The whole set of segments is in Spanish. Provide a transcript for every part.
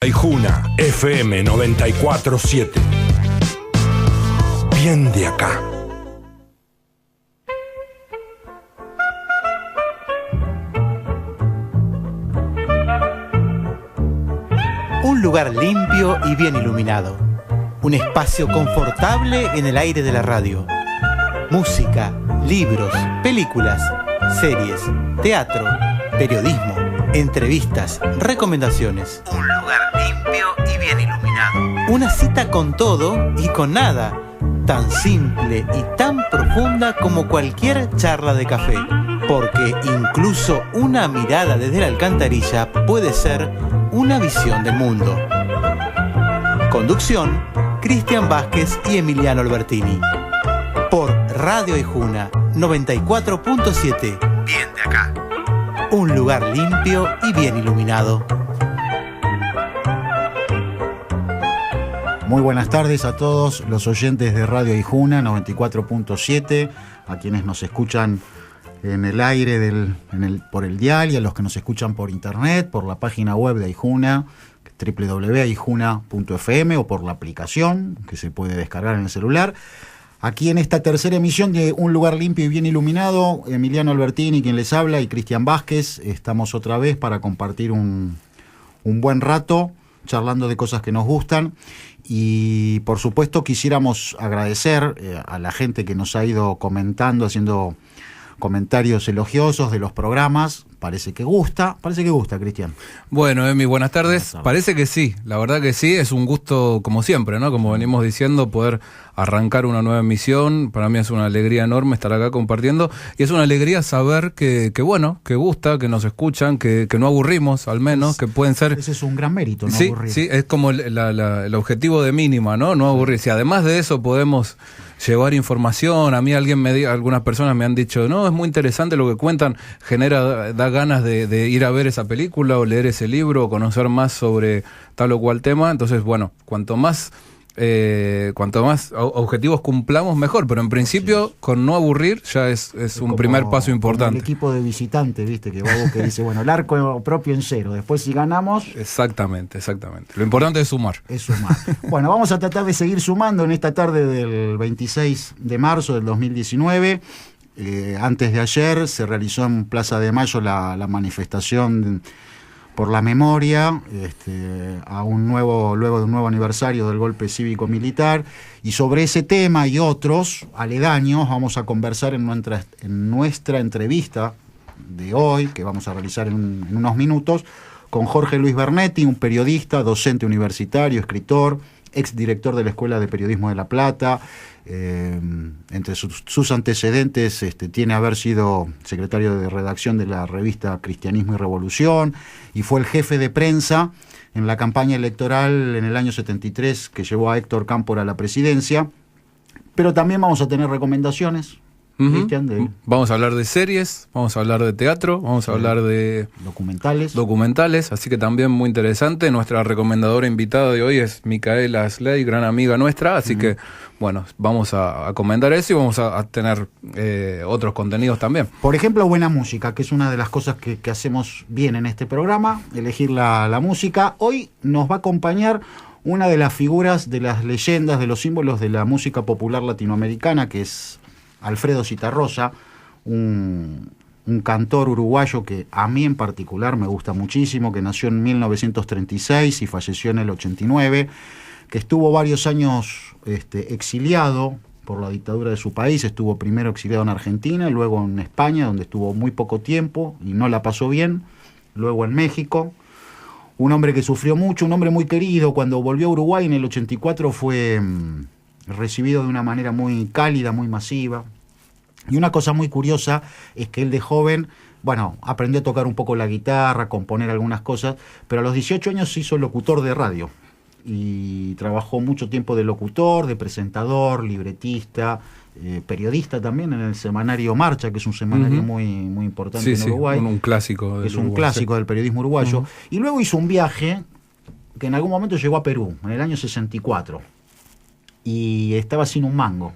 Aijuna, FM 94.7. Bien de acá. Un lugar limpio y bien iluminado. Un espacio confortable en el aire de la radio. Música, libros, películas, series, teatro, periodismo, entrevistas, recomendaciones. Un lugar limpio y bien iluminado. Una cita con todo y con nada. Tan simple y tan profunda como cualquier charla de café. Porque incluso una mirada desde la alcantarilla puede ser una visión del mundo. Conducción, Cristian Vázquez y Emiliano Albertini. Por Radio Aijuna 94.7. Bien de acá. Un lugar limpio y bien iluminado. Muy buenas tardes a todos los oyentes de Radio Aijuna 94.7, a quienes nos escuchan en el aire por el dial y a los que nos escuchan por internet, por la página web de Aijuna, www.aijuna.fm, o por la aplicación que se puede descargar en el celular. Aquí en esta tercera emisión de Un lugar limpio y bien iluminado, Emiliano Albertini quien les habla y Cristian Vázquez, estamos otra vez para compartir un buen rato charlando de cosas que nos gustan. Y por supuesto quisiéramos agradecer a la gente que nos ha ido comentando, haciendo comentarios elogiosos de los programas. Parece que gusta, Cristian. Bueno, Emi, buenas tardes. Parece que sí, la verdad que sí, es un gusto como siempre, ¿no? Como venimos diciendo, poder arrancar una nueva emisión. Para mí es una alegría enorme estar acá compartiendo, y es una alegría saber que bueno, que gusta, que nos escuchan, que no aburrimos, al menos, que pueden ser... Ese es un gran mérito, no sí, aburrir. Sí, es como el objetivo de mínima, ¿no? No aburrir. Si además de eso podemos llevar información, a mí algunas personas me han dicho, no, es muy interesante lo que cuentan, da ganas de ir a ver esa película o leer ese libro o conocer más sobre tal o cual tema. Entonces, bueno, cuanto más objetivos cumplamos, mejor, pero en principio, con no aburrir, ya es un primer paso importante. El equipo de visitantes, viste, que dice, bueno, el arco propio en cero, después si ganamos... Exactamente. Lo importante es sumar. Bueno, vamos a tratar de seguir sumando en esta tarde del 26 de marzo del 2019. Antes de ayer se realizó en Plaza de Mayo la manifestación por la memoria, luego de un nuevo aniversario del golpe cívico-militar, y sobre ese tema y otros aledaños vamos a conversar en nuestra entrevista de hoy, que vamos a realizar en unos minutos, con Jorge Luis Bernetti, un periodista, docente universitario, escritor, exdirector de la Escuela de Periodismo de La Plata. Entre sus antecedentes tiene haber sido secretario de redacción de la revista Cristianismo y Revolución, y fue el jefe de prensa en la campaña electoral en el año 73 que llevó a Héctor Cámpora a la presidencia. Pero también vamos a tener recomendaciones. Uh-huh. Vamos a hablar de series, vamos a hablar de teatro, vamos a hablar de documentales, así que también muy interesante. Nuestra recomendadora invitada de hoy es Micaela Asley, gran amiga nuestra, así que bueno, vamos a comentar eso y vamos a tener otros contenidos también. Por ejemplo, buena música, que es una de las cosas que hacemos bien en este programa, elegir la música. Hoy nos va a acompañar una de las figuras, de las leyendas, de los símbolos de la música popular latinoamericana, que es Alfredo Zitarrosa, un cantor uruguayo que a mí en particular me gusta muchísimo, que nació en 1936 y falleció en el 89, que estuvo varios años exiliado por la dictadura de su país. Estuvo primero exiliado en Argentina, luego en España, donde estuvo muy poco tiempo y no la pasó bien, luego en México. Un hombre que sufrió mucho, un hombre muy querido. Cuando volvió a Uruguay en el 84 fue recibido de una manera muy cálida, muy masiva. Y una cosa muy curiosa es que él de joven, aprendió a tocar un poco la guitarra, a componer algunas cosas, pero a los 18 años se hizo locutor de radio y trabajó mucho tiempo de locutor, de presentador, libretista, periodista también en el semanario Marcha, que es un semanario muy importante en Uruguay. Un clásico del Uruguay, clásico del periodismo uruguayo. Y luego hizo un viaje que en algún momento llegó a Perú, en el año 64, y estaba sin un mango.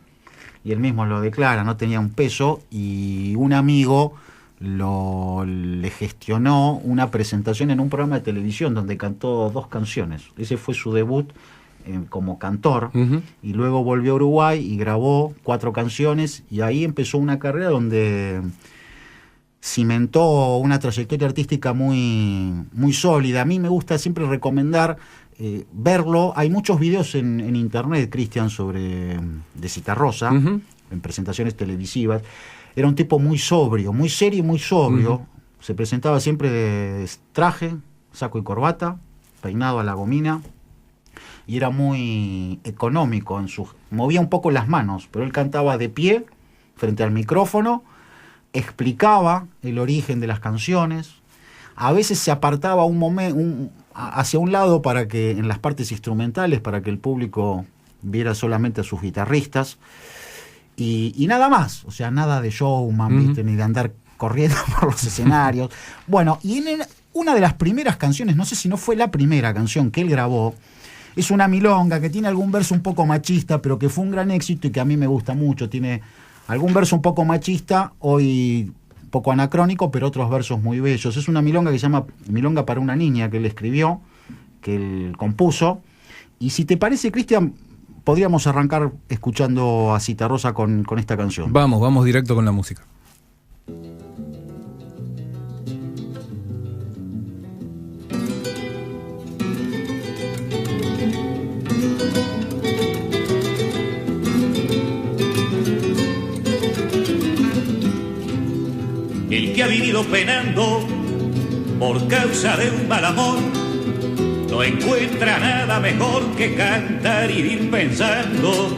Y él mismo lo declara, no tenía un peso, y un amigo le gestionó una presentación en un programa de televisión donde cantó 2 canciones. Ese fue su debut como cantor, y luego volvió a Uruguay y grabó 4 canciones, y ahí empezó una carrera donde cimentó una trayectoria artística muy, muy sólida. A mí me gusta siempre recomendar verlo. Hay muchos videos en internet, Cristian, de Citarrosa, en presentaciones televisivas. Era un tipo muy sobrio, muy serio y muy sobrio. Se presentaba siempre de traje, saco y corbata, peinado a la gomina, y era muy económico movía un poco las manos, pero él cantaba de pie frente al micrófono, explicaba el origen de las canciones. A veces se apartaba hacia un lado para que en las partes instrumentales, para que el público viera solamente a sus guitarristas, y nada más, o sea, nada de showman, ¿viste? Ni de andar corriendo por los escenarios. Bueno, y en una de las primeras canciones, no sé si no fue la primera canción que él grabó, es una milonga que tiene algún verso un poco machista, pero que fue un gran éxito y que a mí me gusta mucho. Tiene algún verso un poco machista, hoy un poco anacrónico, pero otros versos muy bellos. Es una milonga que se llama Milonga para una niña, que él escribió, que él compuso. Y si te parece, Cristian, podríamos arrancar escuchando a Citarrosa con esta canción. Vamos directo con la música. El que ha vivido penando por causa de un mal amor no encuentra nada mejor que cantar y ir pensando,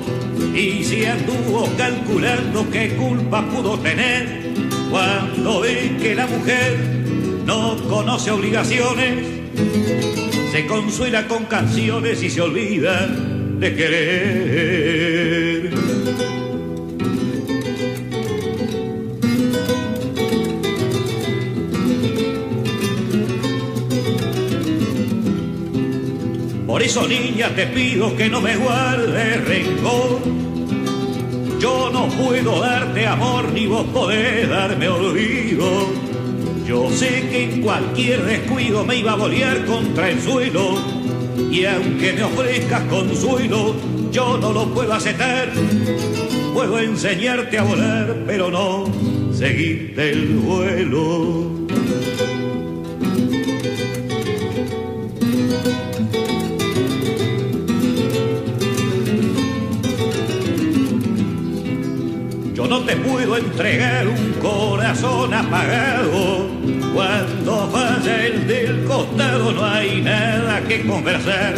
y si anduvo calculando qué culpa pudo tener cuando ve que la mujer no conoce obligaciones, se consuela con canciones y se olvida de querer. Por eso, niña, te pido que no me guardes rencor. Yo no puedo darte amor, ni vos podés darme olvido. Yo sé que en cualquier descuido me iba a bolear contra el suelo, y aunque me ofrezcas consuelo, yo no lo puedo aceptar. Puedo enseñarte a volar, pero no seguirte el vuelo. Yo no te puedo entregar un corazón apagado. Cuando falla el del costado no hay nada que conversar.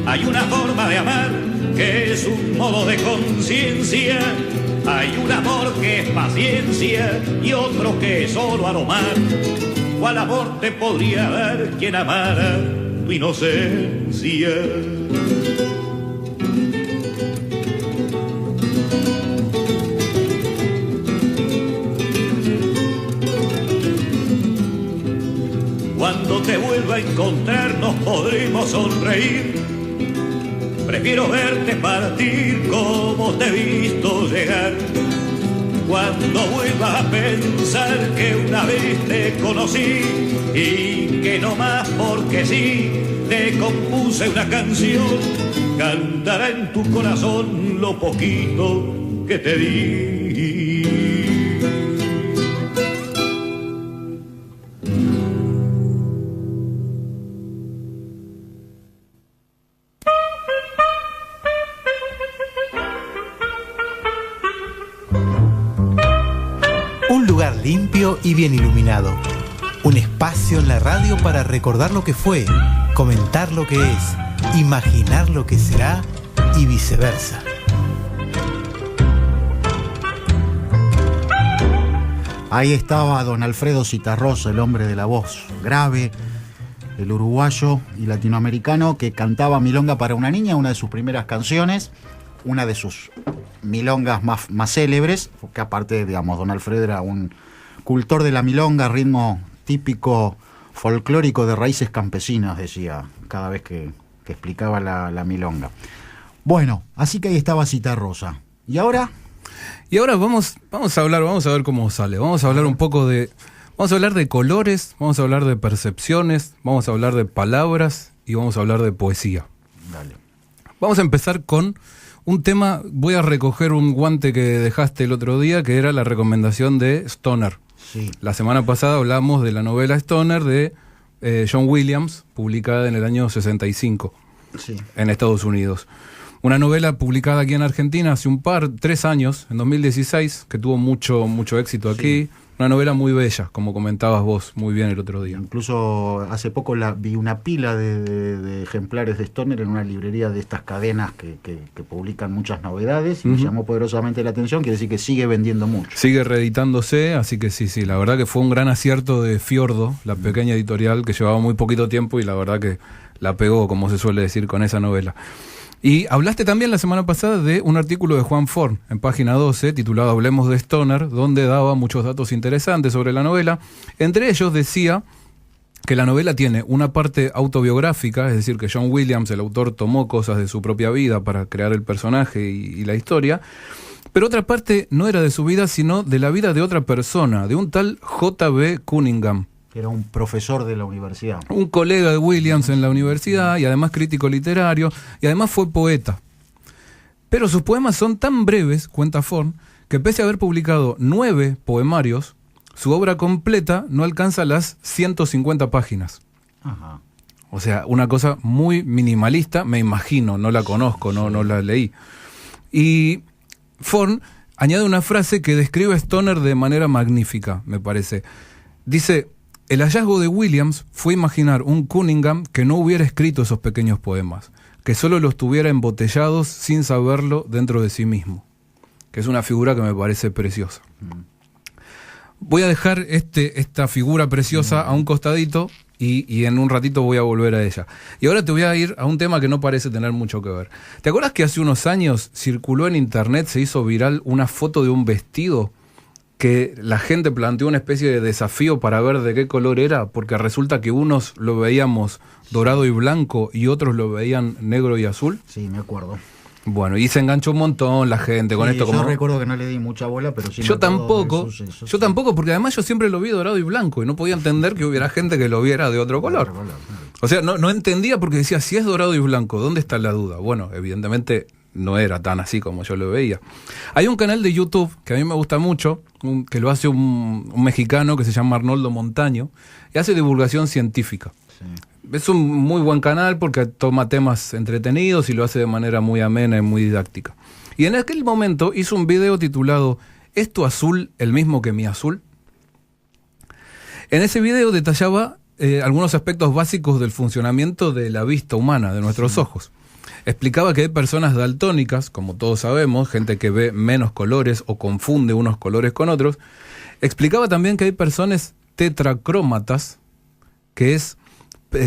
Hay una forma de amar que es un modo de conciencia. Hay un amor que es paciencia y otro que es solo aromar. ¿Cuál amor te podría dar quien amara tu inocencia? Cuando te vuelva a encontrar nos podremos sonreír. Prefiero verte partir como te he visto llegar. Cuando vuelvas a pensar que una vez te conocí y que no más porque sí te compuse una canción, cantará en tu corazón lo poquito que te di. Limpio y bien iluminado. Un espacio en la radio para recordar lo que fue, comentar lo que es, imaginar lo que será y viceversa. Ahí estaba don Alfredo Citarrosa, el hombre de la voz grave, el uruguayo y latinoamericano que cantaba Milonga para una niña, una de sus primeras canciones, una de sus milongas más célebres, porque aparte, digamos, don Alfredo era un cultor de la milonga, ritmo típico folclórico de raíces campesinas, decía cada vez que explicaba la milonga. Bueno, así que ahí estaba Citarrosa. Y ahora Y ahora vamos a ver cómo sale. Vamos a hablar vamos a hablar de colores, vamos a hablar de percepciones, vamos a hablar de palabras y vamos a hablar de poesía. Dale. Vamos a empezar con un tema. Voy a recoger un guante que dejaste el otro día, que era la recomendación de Stoner. Sí. La semana pasada hablamos de la novela Stoner de John Williams, publicada en el año 65 Sí. en Estados Unidos. Una novela publicada aquí en Argentina hace 3 años, en 2016, que tuvo mucho éxito aquí. Sí. Una novela muy bella, como comentabas vos muy bien el otro día. Incluso hace poco vi una pila de ejemplares de Stoner en una librería de estas cadenas que publican muchas novedades y me llamó poderosamente la atención. Quiere decir que sigue vendiendo mucho. Sigue reeditándose, así que sí, la verdad que fue un gran acierto de Fiordo, la pequeña editorial que llevaba muy poquito tiempo y la verdad que la pegó, como se suele decir, con esa novela. Y hablaste también la semana pasada de un artículo de Juan Forn en página 12 titulado Hablemos de Stoner, donde daba muchos datos interesantes sobre la novela. Entre ellos decía que la novela tiene una parte autobiográfica, es decir, que John Williams, el autor, tomó cosas de su propia vida para crear el personaje y la historia, pero otra parte no era de su vida, sino de la vida de otra persona, de un tal J.B. Cunningham. Era un profesor de la universidad. Un colega de Williams en la universidad y además crítico literario y además fue poeta. Pero sus poemas son tan breves, cuenta Forn, que pese a haber publicado 9 poemarios, su obra completa no alcanza las 150 páginas. Ajá. O sea, una cosa muy minimalista, me imagino, no la conozco, no la leí. Y Forn añade una frase que describe a Stoner de manera magnífica, me parece. Dice: el hallazgo de Williams fue imaginar un Cunningham que no hubiera escrito esos pequeños poemas, que solo los tuviera embotellados sin saberlo dentro de sí mismo, que es una figura que me parece preciosa. Voy a dejar esta figura preciosa a un costadito y en un ratito voy a volver a ella. Y ahora te voy a ir a un tema que no parece tener mucho que ver. ¿Te acuerdas que hace unos años circuló en internet, se hizo viral una foto de un vestido que la gente planteó una especie de desafío para ver de qué color era, porque resulta que unos lo veíamos dorado y blanco y otros lo veían negro y azul? Sí, me acuerdo. Bueno, y se enganchó un montón la gente con esto. Yo recuerdo que no le di mucha bola, pero sí. Yo tampoco, porque además yo siempre lo vi dorado y blanco y no podía entender que hubiera gente que lo viera de otro color. O sea, no entendía, porque decía, si es dorado y blanco, ¿dónde está la duda? Bueno, evidentemente no era tan así como yo lo veía. Hay un canal de YouTube que a mí me gusta mucho, que lo hace un mexicano que se llama Arnoldo Montaño, y hace divulgación científica. Sí. Es un muy buen canal porque toma temas entretenidos y lo hace de manera muy amena y muy didáctica. Y en aquel momento hizo un video titulado ¿Es tu azul el mismo que mi azul? En ese video detallaba algunos aspectos básicos del funcionamiento de la vista humana, de nuestros ojos. Explicaba que hay personas daltónicas, como todos sabemos, gente que ve menos colores o confunde unos colores con otros. Explicaba también que hay personas tetracrómatas, que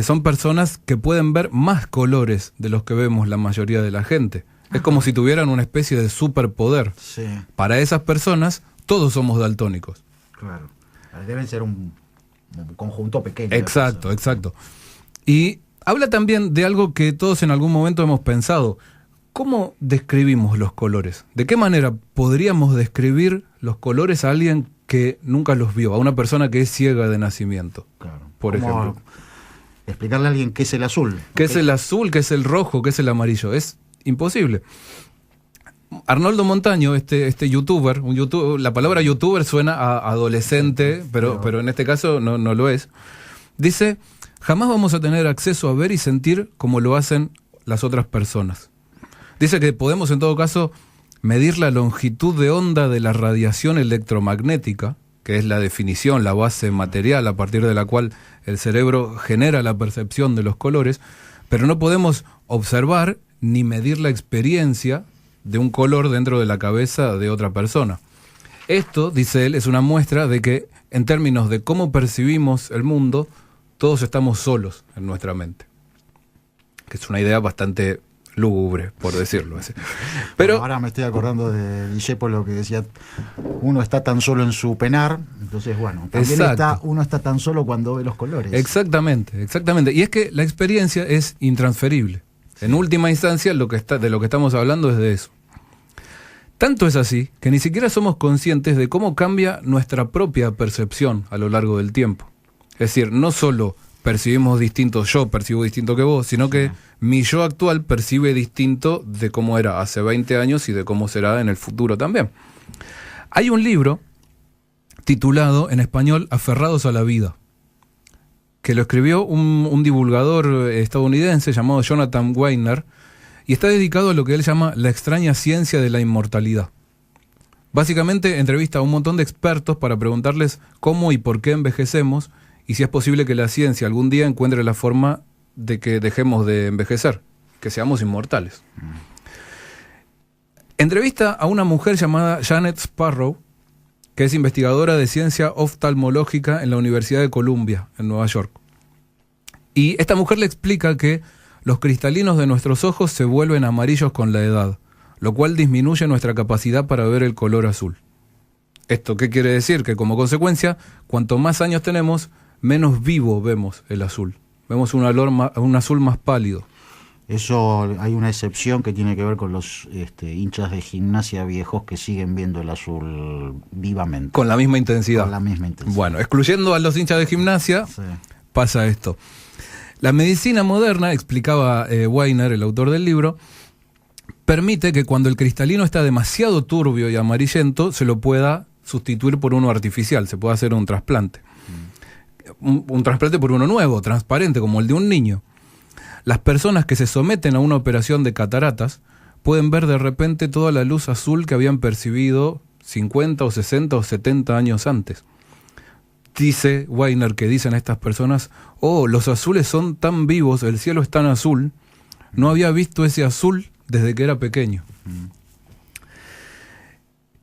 son personas que pueden ver más colores de los que vemos la mayoría de la gente. Es como si tuvieran una especie de superpoder. Sí. Para esas personas, todos somos daltónicos. Claro. Deben ser un conjunto pequeño. Exacto. Y habla también de algo que todos en algún momento hemos pensado. ¿Cómo describimos los colores? ¿De qué manera podríamos describir los colores a alguien que nunca los vio? A una persona que es ciega de nacimiento, Claro. por ejemplo. Explicarle a alguien qué es el azul. ¿Qué es el azul? ¿Qué es el rojo? ¿Qué es el amarillo? Es imposible. Arnoldo Montaño, este youtuber, la palabra youtuber suena a adolescente, pero en este caso no lo es. Dice: jamás vamos a tener acceso a ver y sentir como lo hacen las otras personas. Dice que podemos en todo caso medir la longitud de onda de la radiación electromagnética, que es la definición, la base material a partir de la cual el cerebro genera la percepción de los colores, pero no podemos observar ni medir la experiencia de un color dentro de la cabeza de otra persona. Esto, dice él, es una muestra de que, en términos de cómo percibimos el mundo, todos estamos solos en nuestra mente. Que es una idea bastante lúgubre, por decirlo así. Pero ahora me estoy acordando de Discépolo, que decía: uno está tan solo en su penar. Entonces, bueno, también uno está tan solo cuando ve los colores. Exactamente. Y es que la experiencia es intransferible. En última instancia, de lo que estamos hablando es de eso. Tanto es así que ni siquiera somos conscientes de cómo cambia nuestra propia percepción a lo largo del tiempo. Es decir, no solo percibimos distinto, yo percibo distinto que vos, sino que mi yo actual percibe distinto de cómo era hace 20 años y de cómo será en el futuro también. Hay un libro titulado en español Aferrados a la vida, que lo escribió un divulgador estadounidense llamado Jonathan Weiner, y está dedicado a lo que él llama la extraña ciencia de la inmortalidad. Básicamente entrevista a un montón de expertos para preguntarles cómo y por qué envejecemos, y si es posible que la ciencia algún día encuentre la forma de que dejemos de envejecer, que seamos inmortales. Entrevista a una mujer llamada Janet Sparrow, que es investigadora de ciencia oftalmológica en la Universidad de Columbia, en Nueva York. Y esta mujer le explica que los cristalinos de nuestros ojos se vuelven amarillos con la edad, lo cual disminuye nuestra capacidad para ver el color azul. ¿Esto qué quiere decir? Que como consecuencia, cuanto más años tenemos, menos vivo vemos el azul. Vemos un azul más pálido. Eso hay una excepción que tiene que ver con los hinchas de gimnasia viejos que siguen viendo el azul vivamente. Con la misma intensidad. Con la misma intensidad. Bueno, excluyendo a los hinchas de gimnasia, sí, pasa esto. La medicina moderna, explicaba Weiner, el autor del libro, permite que cuando el cristalino está demasiado turbio y amarillento, se lo pueda sustituir por uno artificial, se puede hacer un trasplante. Un trasplante por uno nuevo, transparente, como el de un niño. Las personas que se someten a una operación de cataratas pueden ver de repente toda la luz azul que habían percibido 50 o 60 o 70 años antes. Dice Weiner que dicen estas personas: oh, los azules son tan vivos, el cielo es tan azul, no había visto ese azul desde que era pequeño.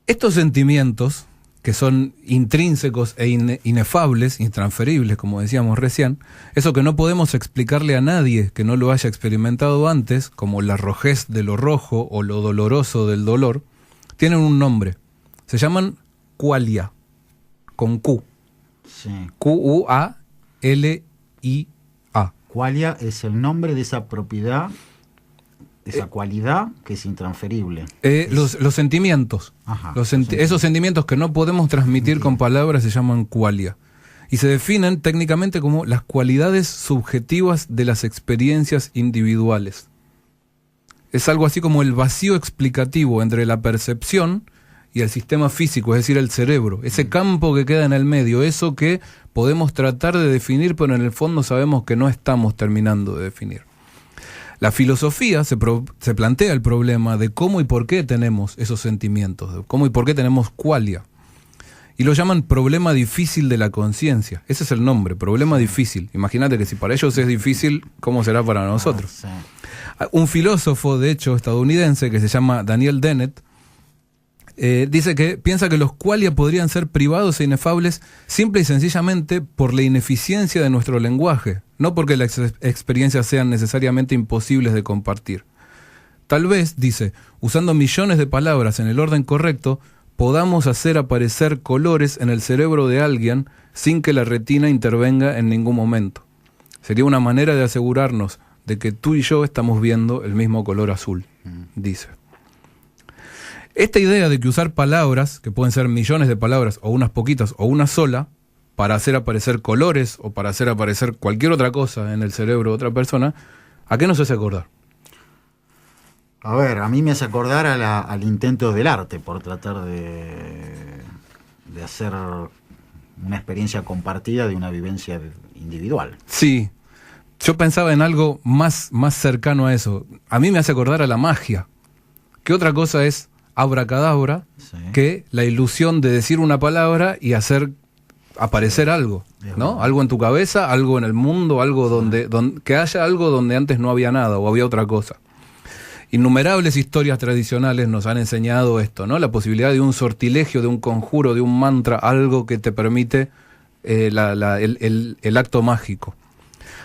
Estos sentimientos, que son intrínsecos e inefables, intransferibles, como decíamos recién, eso que no podemos explicarle a nadie que no lo haya experimentado antes, como la rojez de lo rojo o lo doloroso del dolor, tienen un nombre. Se llaman qualia, con Q. Sí. Qualia. Qualia es el nombre de esa propiedad, esa cualidad que es intransferible. Los sentimientos. Ajá, esos sentimientos que no podemos transmitir con palabras se llaman qualia. Y se definen técnicamente como las cualidades subjetivas de las experiencias individuales. Es algo así como el vacío explicativo entre la percepción y el sistema físico, es decir, el cerebro. Ese campo que queda en el medio, eso que podemos tratar de definir, pero en el fondo sabemos que no estamos terminando de definir. La filosofía se plantea el problema de cómo y por qué tenemos esos sentimientos, de cómo y por qué tenemos qualia. Y lo llaman problema difícil de la conciencia. Ese es el nombre, problema difícil. Imagínate que si para ellos es difícil, ¿cómo será para nosotros? Sí. Un filósofo, de hecho, estadounidense, que se llama Daniel Dennett, dice que piensa que los qualia podrían ser privados e inefables simple y sencillamente por la ineficiencia de nuestro lenguaje, no porque las experiencias sean necesariamente imposibles de compartir. Tal vez, dice, usando millones de palabras en el orden correcto, podamos hacer aparecer colores en el cerebro de alguien sin que la retina intervenga en ningún momento. Sería una manera de asegurarnos de que tú y yo estamos viendo el mismo color azul, dice. Esta idea de que usar palabras, que pueden ser millones de palabras, o unas poquitas, o una sola, para hacer aparecer colores, o para hacer aparecer cualquier otra cosa en el cerebro de otra persona, ¿a qué nos hace acordar? A ver, a mí me hace acordar al intento del arte, por tratar de hacer una experiencia compartida de una vivencia individual. Sí, yo pensaba en algo más cercano a eso. A mí me hace acordar a la magia. ¿Qué otra cosa es abracadabra, sí, que la ilusión de decir una palabra y hacer aparecer algo, ¿no? Algo en tu cabeza, algo en el mundo, algo donde que haya algo donde antes no había nada o había otra cosa. Innumerables historias tradicionales nos han enseñado esto, ¿no? La posibilidad de un sortilegio, de un conjuro, de un mantra, algo que te permite el acto mágico.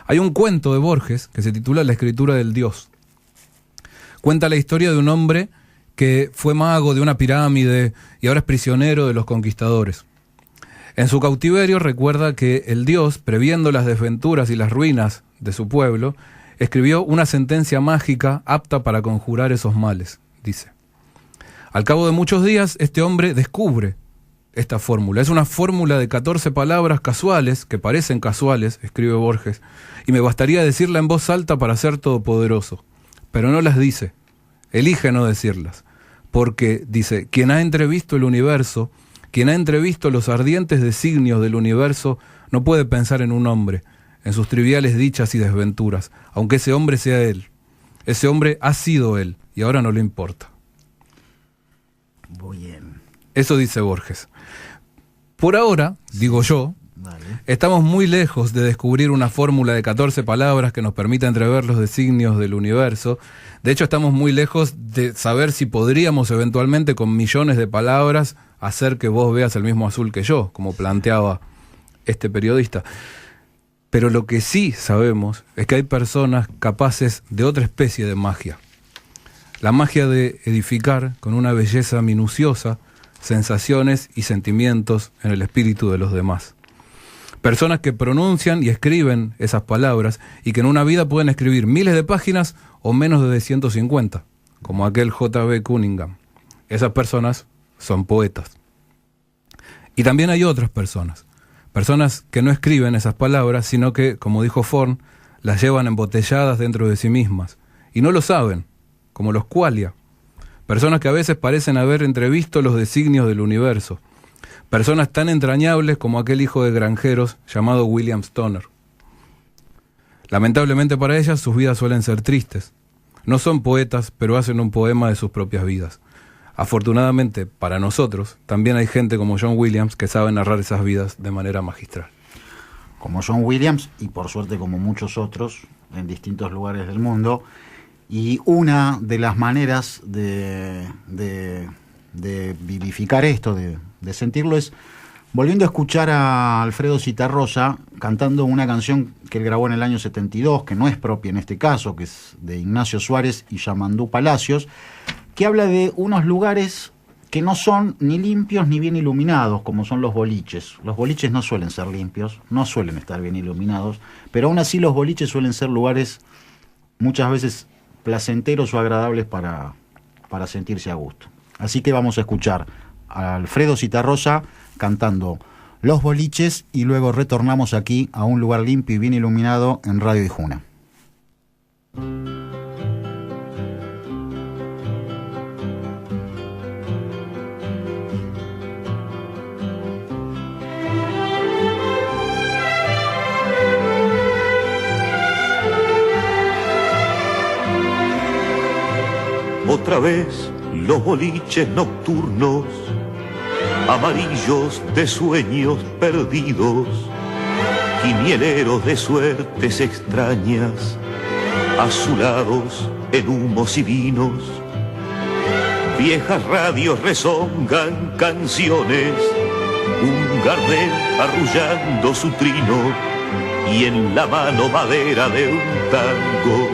Hay un cuento de Borges que se titula La escritura del Dios. Cuenta la historia de un hombre que fue mago de una pirámide y ahora es prisionero de los conquistadores. En su cautiverio recuerda que el dios, previendo las desventuras y las ruinas de su pueblo, escribió una sentencia mágica apta para conjurar esos males, dice. Al cabo de muchos días, este hombre descubre esta fórmula. Es una fórmula de 14 palabras casuales, que parecen casuales, escribe Borges, y me bastaría decirla en voz alta para ser todopoderoso. Pero no las dice, elige no decirlas, porque, dice, quien ha entrevisto el universo, quien ha entrevisto los ardientes designios del universo, no puede pensar en un hombre, en sus triviales dichas y desventuras, aunque ese hombre sea él. Ese hombre ha sido él, y ahora no le importa. Muy bien. Eso dice Borges. Por ahora, digo yo, estamos muy lejos de descubrir una fórmula de 14 palabras que nos permita entrever los designios del universo. De hecho, estamos muy lejos de saber si podríamos eventualmente con millones de palabras hacer que vos veas el mismo azul que yo, como planteaba este periodista. Pero lo que sí sabemos es que hay personas capaces de otra especie de magia. La magia de edificar con una belleza minuciosa sensaciones y sentimientos en el espíritu de los demás. Personas que pronuncian y escriben esas palabras y que en una vida pueden escribir miles de páginas o menos de 150, como aquel J.B. Cunningham. Esas personas son poetas. Y también hay otras personas que no escriben esas palabras, sino que, como dijo Forn, las llevan embotelladas dentro de sí mismas. Y no lo saben, como los qualia. Personas que a veces parecen haber entrevisto los designios del universo. Personas tan entrañables como aquel hijo de granjeros llamado William Stoner. Lamentablemente para ellas sus vidas suelen ser tristes. No son poetas, pero hacen un poema de sus propias vidas. Afortunadamente para nosotros, también hay gente como John Williams que sabe narrar esas vidas de manera magistral. Como John Williams, y por suerte como muchos otros en distintos lugares del mundo. Y una de las maneras de vivificar esto, de sentirlo, es volviendo a escuchar a Alfredo Zitarrosa cantando una canción que él grabó en el año 72, que no es propia en este caso, que es de Ignacio Suárez y Yamandú Palacios, que habla de unos lugares que no son ni limpios ni bien iluminados, como son los boliches. Los boliches no suelen ser limpios, no suelen estar bien iluminados, pero aún así los boliches suelen ser lugares muchas veces placenteros o agradables para sentirse a gusto. Así que vamos a escuchar a Alfredo Zitarrosa cantando Los Boliches y luego retornamos aquí a un lugar limpio y bien iluminado en Radio Ijuna. Otra vez los boliches nocturnos, amarillos de sueños perdidos, quinieleros de suertes extrañas, azulados en humos y vinos. Viejas radios rezongan canciones, un Gardel arrullando su trino, y en la mano madera de un tango,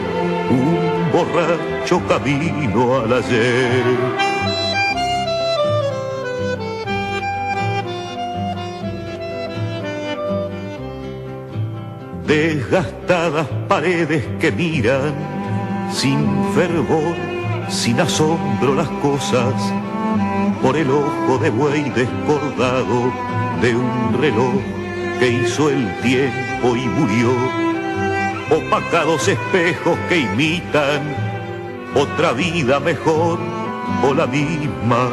un borracho camino al ayer. Desgastadas paredes que miran sin fervor, sin asombro las cosas, por el ojo de buey descordado de un reloj que hizo el tiempo y murió. Opacados espejos que imitan otra vida mejor o la misma,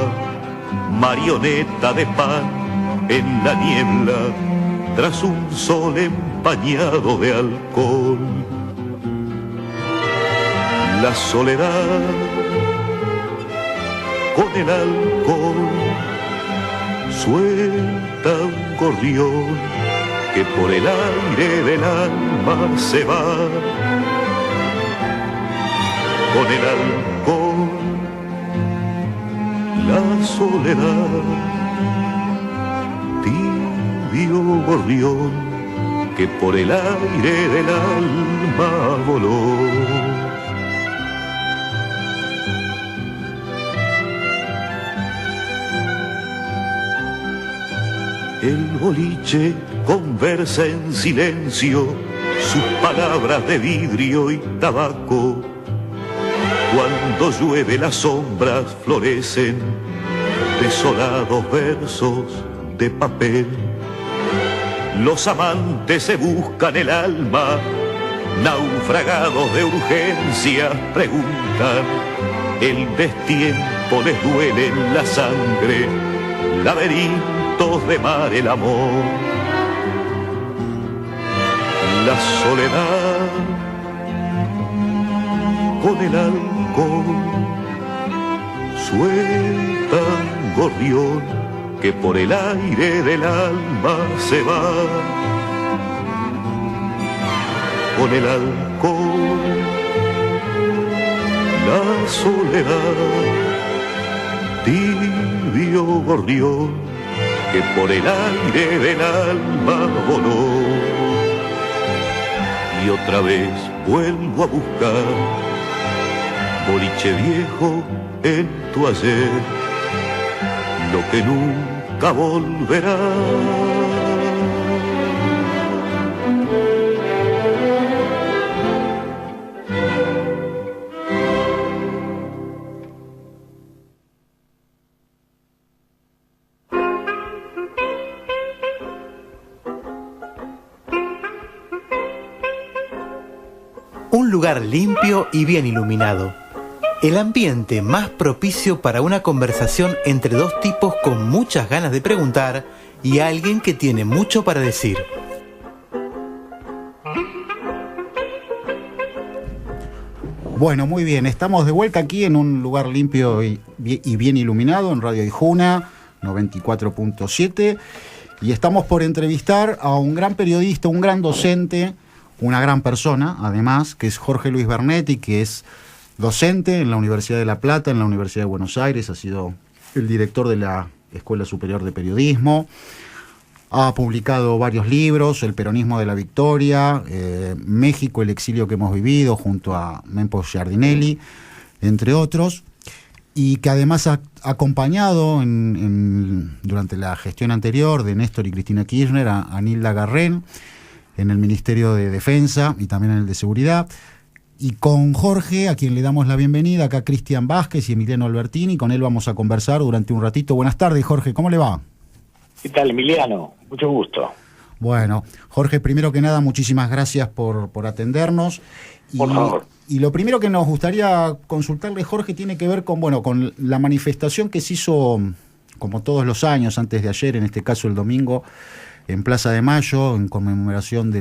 marioneta de pan en la niebla tras un sol empañado de alcohol. La soledad con el alcohol suelta un gorrión que por el aire del alma se va. Con el alcohol, la soledad, tibio gorrión que por el aire del alma voló. El boliche conversa en silencio sus palabras de vidrio y tabaco. Cuando llueve las sombras florecen desolados versos de papel. Los amantes se buscan el alma, naufragados de urgencias preguntan. El destiempo les duele en la sangre, laberintos de mar el amor. La soledad con el alcohol suelta un gorrión que por el aire del alma se va. Con el alcohol, la soledad, tibio gorrión que por el aire del alma voló. Y otra vez vuelvo a buscar boliche viejo en tu ayer, lo que nunca volverá. Un lugar limpio y bien iluminado. El ambiente más propicio para una conversación entre dos tipos con muchas ganas de preguntar y alguien que tiene mucho para decir. Bueno, muy bien, estamos de vuelta aquí en un lugar limpio y bien iluminado en Radio Ijuna 94.7 y estamos por entrevistar a un gran periodista, un gran docente, una gran persona, además, que es Jorge Luis Bernetti, que es docente en la Universidad de La Plata, en la Universidad de Buenos Aires, ha sido el director de la Escuela Superior de Periodismo, ha publicado varios libros, El peronismo de la victoria, México, el exilio que hemos vivido, junto a Mempo Giardinelli, entre otros, y que además ha acompañado durante la gestión anterior de Néstor y Cristina Kirchner a Nilda Garren, en el Ministerio de Defensa y también en el de Seguridad. Y con Jorge, a quien le damos la bienvenida, acá Cristian Vázquez y Emiliano Albertini, con él vamos a conversar durante un ratito. Buenas tardes, Jorge, ¿cómo le va? ¿Qué tal, Emiliano? Mucho gusto. Bueno, Jorge, primero que nada, muchísimas gracias por atendernos. Por favor. Y lo primero que nos gustaría consultarle, Jorge, tiene que ver con la manifestación que se hizo, como todos los años, antes de ayer, en este caso el domingo, en Plaza de Mayo, en conmemoración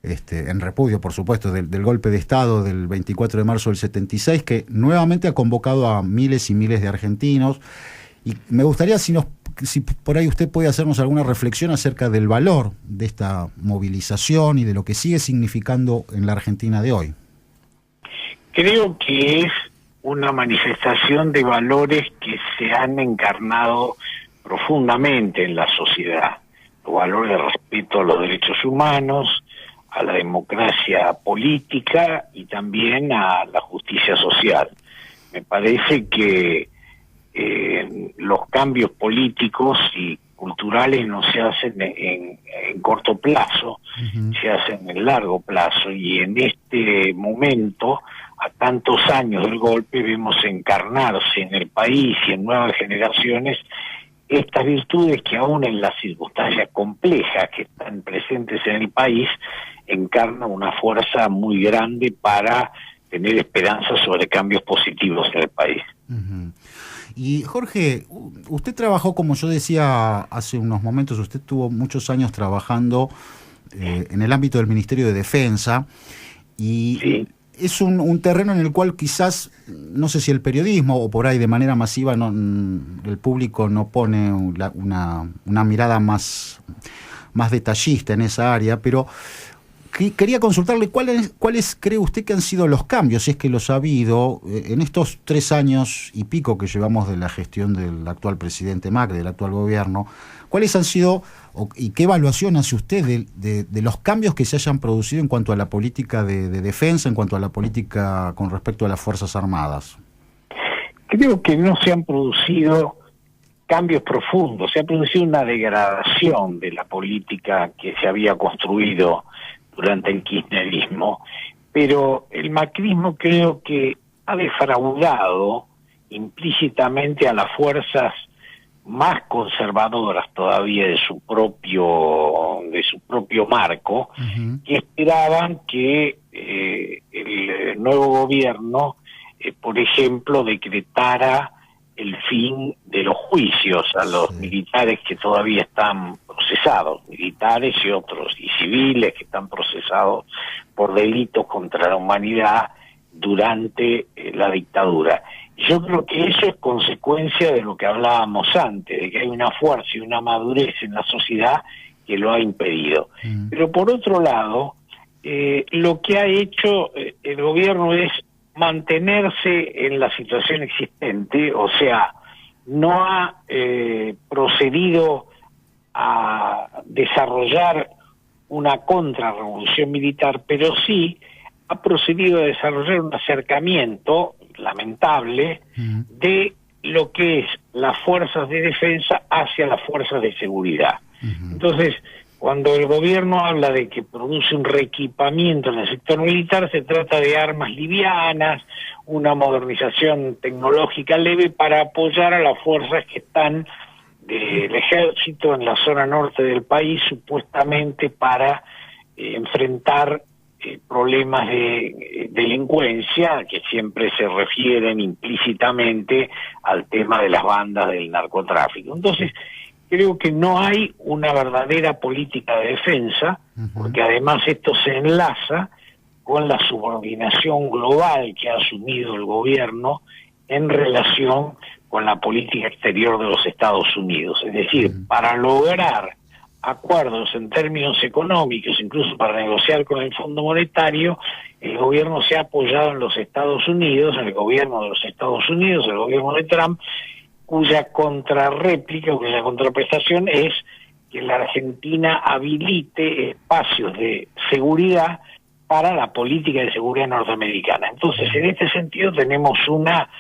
en repudio, por supuesto, del golpe de Estado del 24 de marzo del 76, que nuevamente ha convocado a miles y miles de argentinos. Y me gustaría si por ahí usted puede hacernos alguna reflexión acerca del valor de esta movilización y de lo que sigue significando en la Argentina de hoy. Creo que es una manifestación de valores que se han encarnado profundamente en la sociedad. Los valores de respeto a los derechos humanos, a la democracia política y también a la justicia social. Me parece que los cambios políticos y culturales no se hacen en corto plazo, se hacen en largo plazo, y en este momento, a tantos años del golpe, vemos encarnarse en el país y en nuevas generaciones estas virtudes que aún en las circunstancias complejas que están presentes en el país encarnan una fuerza muy grande para tener esperanza sobre cambios positivos en el país. Y Jorge, usted trabajó, como yo decía hace unos momentos, usted tuvo muchos años trabajando en el ámbito del Ministerio de Defensa, y sí, es un terreno en el cual quizás, no sé si el periodismo o por ahí de manera masiva el público no pone una mirada más detallista en esa área, pero quería consultarle cuáles cree usted que han sido los cambios, si es que los ha habido, en estos 3 años y pico que llevamos de la gestión del actual presidente Macri, del actual gobierno. ¿Cuáles han sido y qué evaluación hace usted de los cambios que se hayan producido en cuanto a la política de defensa, en cuanto a la política con respecto a las Fuerzas Armadas? Creo que no se han producido cambios profundos, se ha producido una degradación de la política que se había construido durante el kirchnerismo, pero el macrismo creo que ha defraudado implícitamente a las fuerzas más conservadoras todavía de su propio marco, que esperaban que el nuevo gobierno, por ejemplo, decretara el fin de los juicios a los militares que todavía están procesados, militares y otros, y civiles que están procesados por delitos contra la humanidad durante la dictadura. Yo creo que eso es consecuencia de lo que hablábamos antes, de que hay una fuerza y una madurez en la sociedad que lo ha impedido. Pero por otro lado, lo que ha hecho el gobierno es mantenerse en la situación existente, o sea, no ha procedido a desarrollar una contrarrevolución militar, pero sí ha procedido a desarrollar un acercamiento lamentable de lo que es las fuerzas de defensa hacia las fuerzas de seguridad. Entonces, cuando el gobierno habla de que produce un reequipamiento en el sector militar, se trata de armas livianas, una modernización tecnológica leve para apoyar a las fuerzas que están del ejército en la zona norte del país, supuestamente para enfrentar problemas de delincuencia que siempre se refieren implícitamente al tema de las bandas del narcotráfico. Entonces, creo que no hay una verdadera política de defensa, porque además esto se enlaza con la subordinación global que ha asumido el gobierno en relación con la política exterior de los Estados Unidos. Es decir, para lograr acuerdos en términos económicos, incluso para negociar con el Fondo Monetario, el gobierno se ha apoyado en los Estados Unidos, en el gobierno de los Estados Unidos, el gobierno de Trump, cuya contrarréplica, cuya contraprestación es que la Argentina habilite espacios de seguridad para la política de seguridad norteamericana. Entonces, en este sentido tenemos una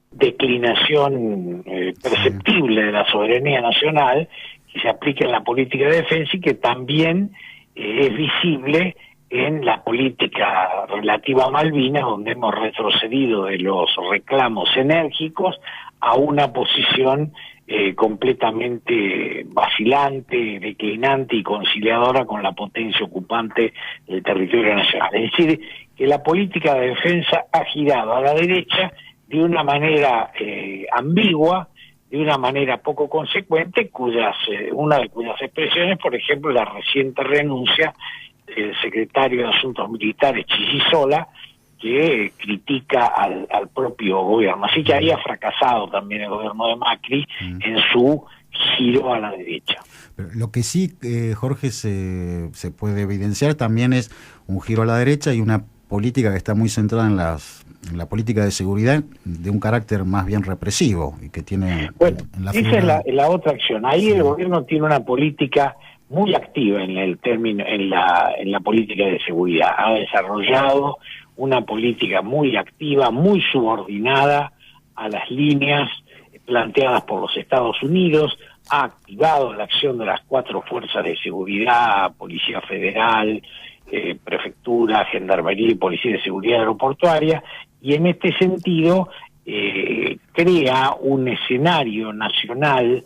declinación perceptible de la soberanía nacional que se aplica en la política de defensa y que también es visible en la política relativa a Malvinas, donde hemos retrocedido de los reclamos enérgicos a una posición completamente vacilante, declinante y conciliadora con la potencia ocupante del territorio nacional. Es decir, que la política de defensa ha girado a la derecha de una manera ambigua, de una manera poco consecuente, una de cuyas expresiones, por ejemplo, la reciente renuncia del secretario de Asuntos Militares, Chichisola, que critica al propio gobierno. Así que ahí ha fracasado también el gobierno de Macri en su giro a la derecha. Pero lo que sí, Jorge, se puede evidenciar también es un giro a la derecha y una política que está muy centrada en la política de seguridad de un carácter más bien represivo y que tiene... Bueno, esa es la otra acción. Ahí el gobierno tiene una política muy activa en la política de seguridad. Ha desarrollado una política muy activa, muy subordinada a las líneas planteadas por los Estados Unidos, ha activado la acción de las 4 fuerzas de seguridad, Policía Federal, Prefectura, Gendarmería y Policía de Seguridad Aeroportuaria, y en este sentido crea un escenario nacional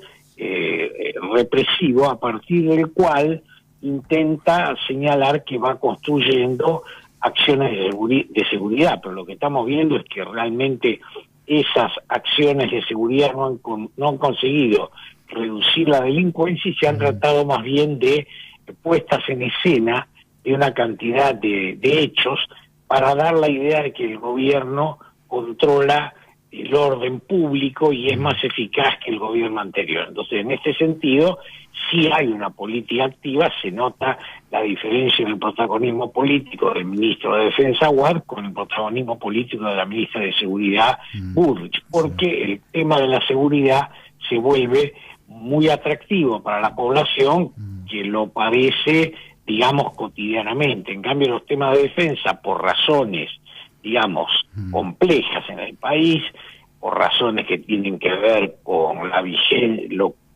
represivo a partir del cual intenta señalar que va construyendo acciones de seguridad, pero lo que estamos viendo es que realmente esas acciones de seguridad no han conseguido reducir la delincuencia y se han tratado más bien de puestas en escena de una cantidad de hechos para dar la idea de que el gobierno controla el orden público y es más eficaz que el gobierno anterior. Entonces, en este sentido, sí hay una política activa, se nota la diferencia en el protagonismo político del ministro de Defensa, Ward, con el protagonismo político de la ministra de Seguridad, Bullrich, porque el tema de la seguridad se vuelve muy atractivo para la población que lo padece, digamos, cotidianamente. En cambio, los temas de defensa, por razones, digamos, complejas en el país, por razones que tienen que ver con la vigencia,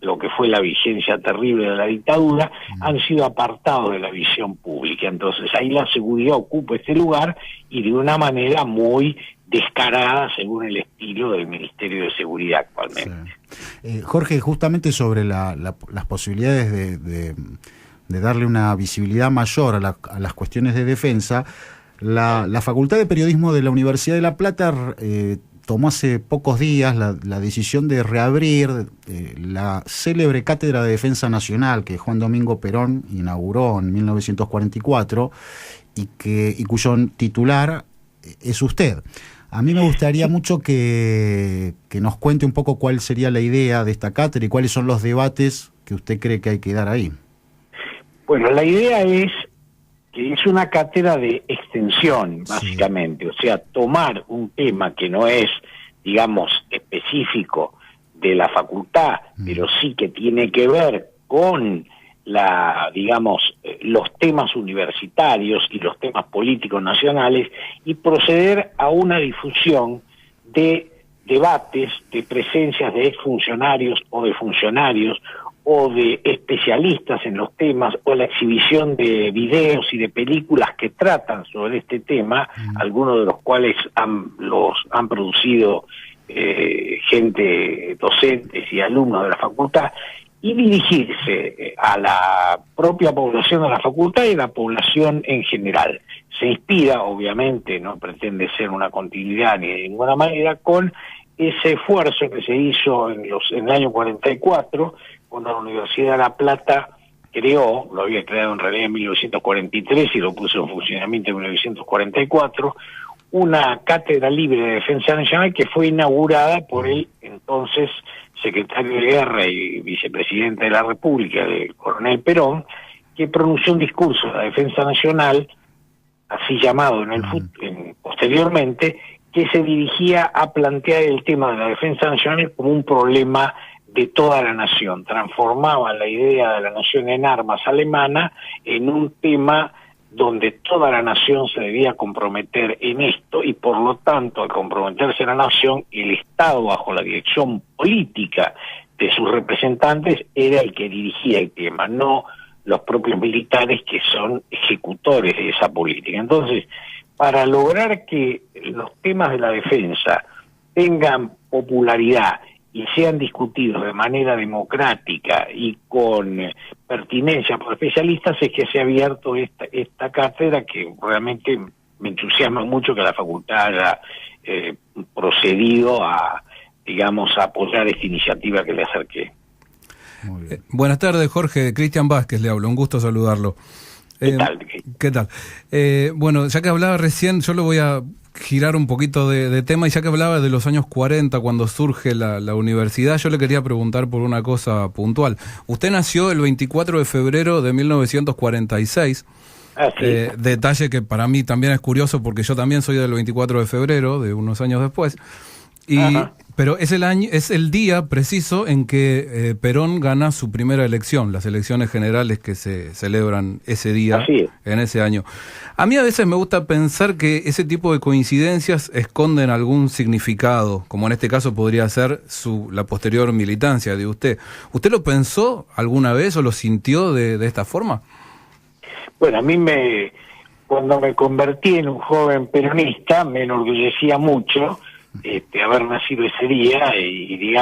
lo que fue la vigencia terrible de la dictadura, han sido apartados de la visión pública. Entonces ahí la seguridad ocupa este lugar y de una manera muy descarada según el estilo del Ministerio de Seguridad actualmente. Sí. Jorge, justamente sobre las posibilidades de darle una visibilidad mayor a las cuestiones de defensa, la Facultad de Periodismo de la Universidad de La Plata tomó hace pocos días la decisión de reabrir la célebre Cátedra de Defensa Nacional que Juan Domingo Perón inauguró en 1944 y cuyo titular es usted. A mí me gustaría mucho que nos cuente un poco cuál sería la idea de esta cátedra y cuáles son los debates que usted cree que hay que dar ahí. Bueno, la idea es que es una cátedra de extensión, básicamente, o sea, tomar un tema que no es, digamos, específico de la facultad, pero sí que tiene que ver con los temas universitarios y los temas políticos nacionales, y proceder a una difusión de debates, de presencias de exfuncionarios o de funcionarios o de especialistas en los temas, o la exhibición de videos y de películas que tratan sobre este tema, algunos de los cuales los han producido gente, docentes y alumnos de la facultad, y dirigirse a la propia población de la facultad y a la población en general. Se inspira, obviamente, no pretende ser una continuidad ni de ninguna manera, con ese esfuerzo que se hizo en el año 44, cuando la Universidad de La Plata lo había creado en realidad en 1943 y lo puso en funcionamiento en 1944, una cátedra libre de defensa nacional que fue inaugurada por el entonces secretario de Guerra y vicepresidente de la República, el coronel Perón, que pronunció un discurso de la defensa nacional, así llamado posteriormente, que se dirigía a plantear el tema de la defensa nacional como un problema de toda la nación. Transformaba la idea de la nación en armas alemana en un tema donde toda la nación se debía comprometer en esto, y por lo tanto, al comprometerse la nación, el Estado, bajo la dirección política de sus representantes, era el que dirigía el tema, no los propios militares, que son ejecutores de esa política. Entonces, para lograr que los temas de la defensa tengan popularidad y sean discutidos de manera democrática y con pertinencia por especialistas, es que se ha abierto esta cátedra, que realmente me entusiasma mucho que la facultad haya procedido a apoyar esta iniciativa que le acerqué. Muy bien. Buenas tardes, Jorge. Cristian Vázquez le hablo, un gusto saludarlo. ¿Qué tal? Bueno, ya que hablaba recién, yo lo voy a girar un poquito de tema, y ya que hablaba de los años 40, cuando surge la universidad, yo le quería preguntar por una cosa puntual. Usted nació el 24 de febrero de 1946, detalle que para mí también es curioso, porque yo también soy del 24 de febrero, de unos años después, pero es el día preciso en que Perón gana su primera elección, las elecciones generales que se celebran ese día, en ese año. A mí a veces me gusta pensar que ese tipo de coincidencias esconden algún significado, como en este caso podría ser la posterior militancia de usted. ¿Usted lo pensó alguna vez o lo sintió de esta forma? Bueno, a mí cuando me convertí en un joven peronista, me enorgullecía mucho haber nacido ese día, y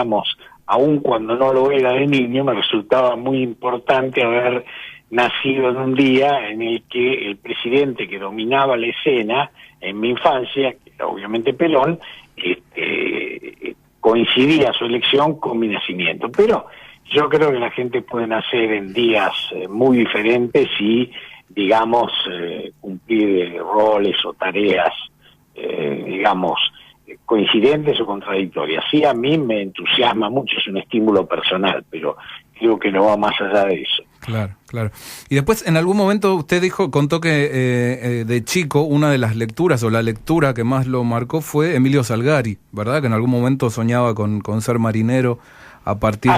aun cuando no lo era de niño, me resultaba muy importante haber nacido en un día en el que el presidente que dominaba la escena en mi infancia, que era obviamente Perón, coincidía su elección con mi nacimiento. Pero yo creo que la gente puede nacer en días muy diferentes y, cumplir roles o tareas, coincidentes o contradictorias. Sí, a mí me entusiasma mucho, es un estímulo personal, pero creo que no va más allá de eso. Claro. Y después, en algún momento usted contó que de chico una de las lecturas, o la lectura que más lo marcó, fue Emilio Salgari, ¿verdad? Que en algún momento soñaba con ser marinero a partir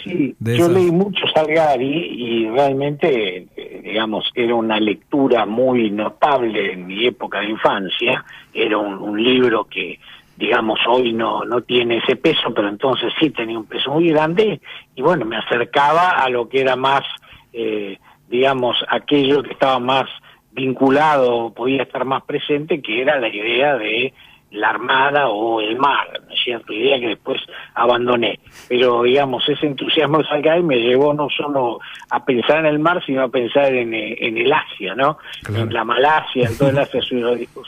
sí. Yo leí mucho Salgari y realmente, era una lectura muy notable en mi época de infancia. Era un libro que, hoy no tiene ese peso, pero entonces sí tenía un peso muy grande, y bueno, me acercaba a lo que era más, aquello que estaba más vinculado, podía estar más presente, que era la idea de la Armada o el mar, ¿no es cierto? Idea que después abandoné. Pero, digamos, ese entusiasmo de me llevó no solo a pensar en el mar, sino a pensar en el Asia, ¿no? Claro. En la Malasia, en toda el Asia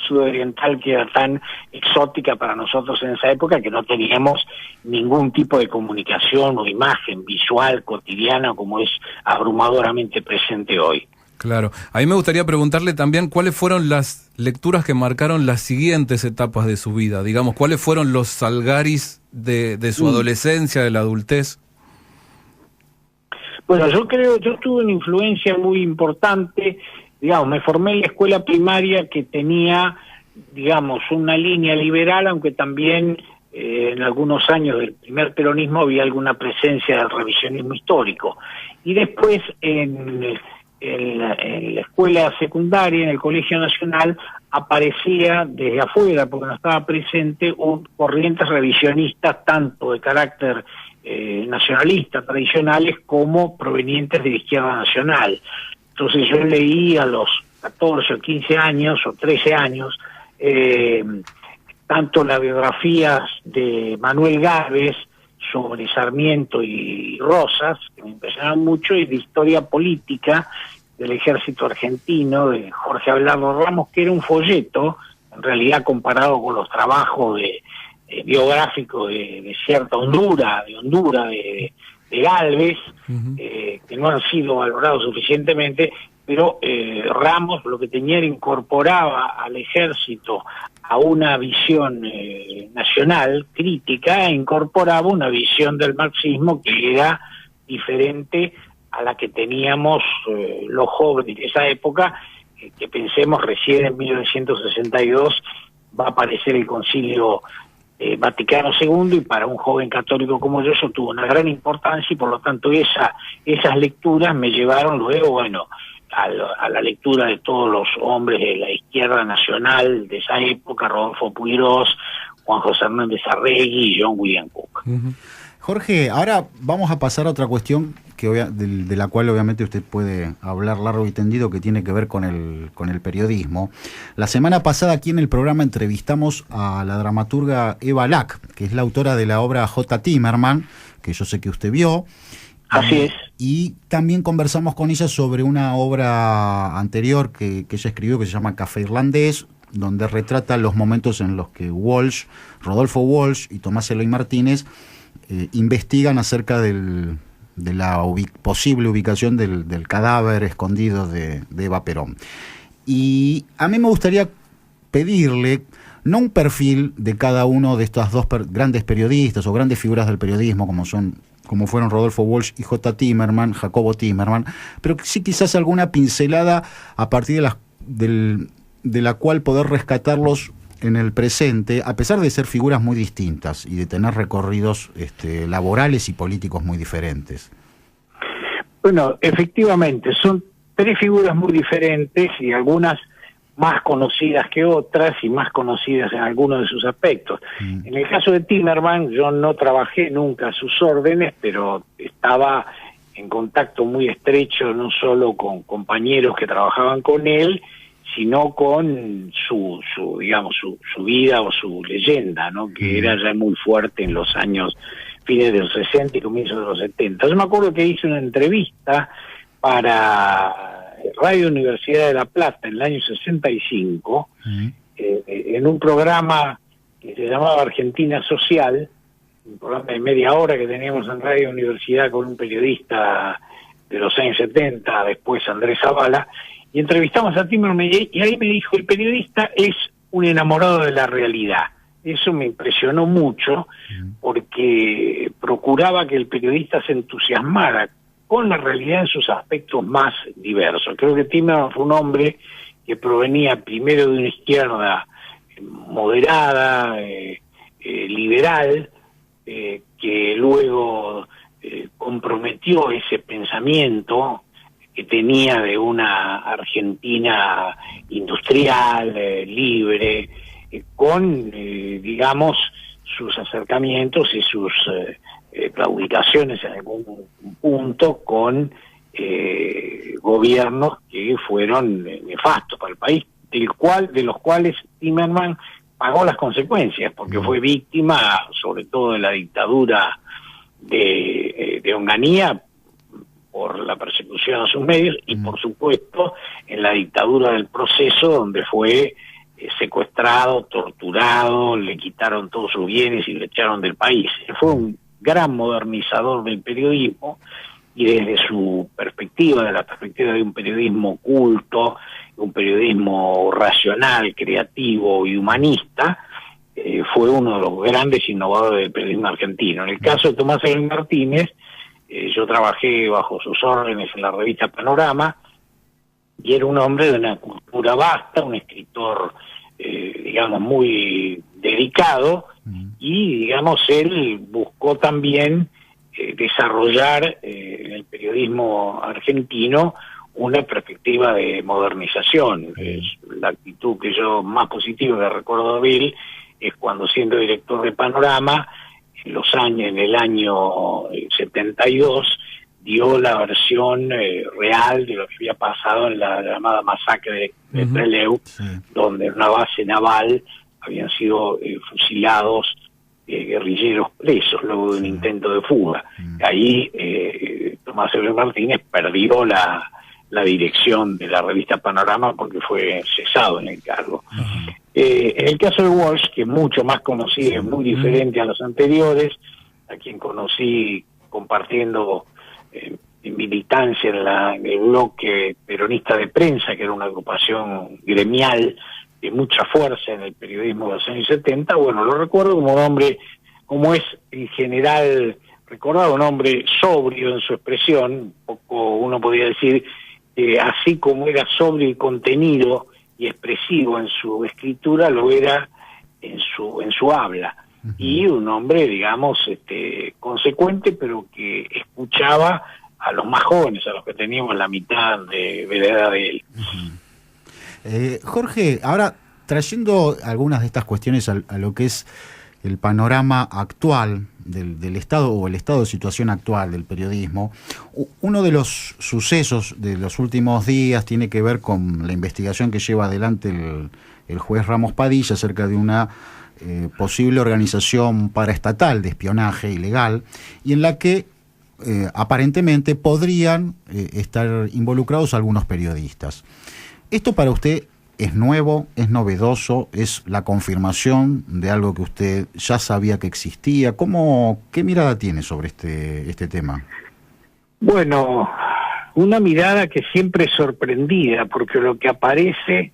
sudoriental, que era tan exótica para nosotros en esa época, que no teníamos ningún tipo de comunicación o imagen visual cotidiana como es abrumadoramente presente hoy. Claro. A mí me gustaría preguntarle también cuáles fueron las lecturas que marcaron las siguientes etapas de su vida. Digamos, ¿cuáles fueron los Salgaris de su adolescencia, de la adultez? Bueno, yo tuve una influencia muy importante. Digamos, me formé en la escuela primaria que tenía, digamos, una línea liberal, aunque también en algunos años del primer peronismo había alguna presencia del revisionismo histórico. Y después en la escuela secundaria, en el Colegio Nacional, aparecía desde afuera, porque no estaba presente, corrientes revisionistas, tanto de carácter nacionalista, tradicionales, como provenientes de la izquierda nacional. Entonces yo leí a los 14 o 15 años, o 13 años, tanto las biografías de Manuel Gálvez sobre Sarmiento y Rosas, que me impresionaron mucho, y de historia política del ejército argentino, de Jorge Abelardo Ramos, que era un folleto, en realidad comparado con los trabajos biográficos de cierta Honduras, de Gálvez, que no han sido valorados suficientemente, pero Ramos lo que tenía era incorporaba al ejército a una visión nacional, crítica, e incorporaba una visión del marxismo que era diferente a la que teníamos los jóvenes de esa época, que pensemos recién en 1962 va a aparecer el Concilio Vaticano II, y para un joven católico como yo eso tuvo una gran importancia, y por lo tanto esas lecturas me llevaron luego, bueno, a la lectura de todos los hombres de la izquierda nacional de esa época, Rodolfo Puigros, Juan José Hernández Arregui y John William Cook. Jorge, ahora vamos a pasar a otra cuestión de la cual obviamente usted puede hablar largo y tendido, que tiene que ver con el periodismo. La semana pasada aquí en el programa entrevistamos a la dramaturga Eva Lack, que es la autora de la obra J. Timerman, que yo sé que usted vio. Así es. Y también conversamos con ella sobre una obra anterior que ella escribió, que se llama Café Irlandés, donde retrata los momentos en los que Rodolfo Walsh y Tomás Eloy Martínez investigan acerca de la posible ubicación del cadáver escondido de Eva Perón. Y a mí me gustaría pedirle, no un perfil de cada uno de estos dos grandes periodistas o grandes figuras del periodismo, como fueron Rodolfo Walsh y Jacobo Timerman, pero sí quizás alguna pincelada a partir de la cual poder rescatarlos en el presente, a pesar de ser figuras muy distintas y de tener recorridos laborales y políticos muy diferentes. Bueno, efectivamente, son tres figuras muy diferentes, y algunas más conocidas que otras, y más conocidas en algunos de sus aspectos. En el caso de Timerman, yo no trabajé nunca a sus órdenes, pero estaba en contacto muy estrecho no solo con compañeros que trabajaban con él, sino con su vida o su leyenda, ¿no? Que era ya muy fuerte en los años fines de los 60 y comienzos de los 70. Yo me acuerdo que hice una entrevista para Radio Universidad de La Plata en el año 65, en un programa que se llamaba Argentina Social, un programa de media hora que teníamos en Radio Universidad con un periodista de los años 70, después Andrés Zavala, y entrevistamos a Timerman, y ahí me dijo: el periodista es un enamorado de la realidad. Eso me impresionó mucho, porque procuraba que el periodista se entusiasmara con la realidad en sus aspectos más diversos. Creo que Timerman fue un hombre que provenía primero de una izquierda moderada, liberal, que luego comprometió ese pensamiento que tenía de una Argentina industrial, libre, con, digamos, sus acercamientos y sus claudicaciones en algún punto con gobiernos que fueron nefastos para el país, de los cuales Timerman pagó las consecuencias, porque fue víctima, sobre todo de la dictadura de Onganía, por la persecución a sus medios, y por supuesto en la dictadura del Proceso, donde fue secuestrado, torturado, le quitaron todos sus bienes y le echaron del país. Fue un gran modernizador del periodismo, y desde su perspectiva, de la perspectiva de un periodismo culto, un periodismo racional, creativo y humanista, fue uno de los grandes innovadores del periodismo argentino. En el caso de Tomás Eloy Martínez, yo trabajé bajo sus órdenes en la revista Panorama, y era un hombre de una cultura vasta, un escritor, digamos, muy dedicado, y, digamos, él buscó también desarrollar en el periodismo argentino una perspectiva de modernización. La actitud que yo más positiva que recuerdo de él es cuando, siendo director de Panorama, en el año 72, dio la versión real de lo que había pasado en la llamada masacre de Trelew, donde en una base naval habían sido fusilados guerrilleros presos luego de un intento de fuga. Ahí Tomás Eloy Martínez perdió la dirección de la revista Panorama porque fue cesado en el cargo. En el caso de Walsh, que es mucho más conocido, es muy diferente a los anteriores, a quien conocí compartiendo militancia en el bloque peronista de prensa, que era una agrupación gremial de mucha fuerza en el periodismo de los años 70, bueno, lo recuerdo como un hombre, como es en general recordado, un hombre sobrio en su expresión, un poco uno podría decir, así como era sobrio y contenido y expresivo en su escritura, lo era en su habla. Y un hombre, digamos, consecuente, pero que escuchaba a los más jóvenes, a los que teníamos la mitad de la edad de él. Jorge, ahora trayendo algunas de estas cuestiones a lo que es el panorama actual del estado, o el estado de situación actual del periodismo, uno de los sucesos de los últimos días tiene que ver con la investigación que lleva adelante el juez Ramos Padilla acerca de una posible organización paraestatal de espionaje ilegal, y en la que aparentemente podrían estar involucrados algunos periodistas. ¿Esto para usted es nuevo, es novedoso, es la confirmación de algo que usted ya sabía que existía? ¿Qué mirada tiene sobre este tema? Bueno, una mirada que siempre es sorprendida, porque lo que aparece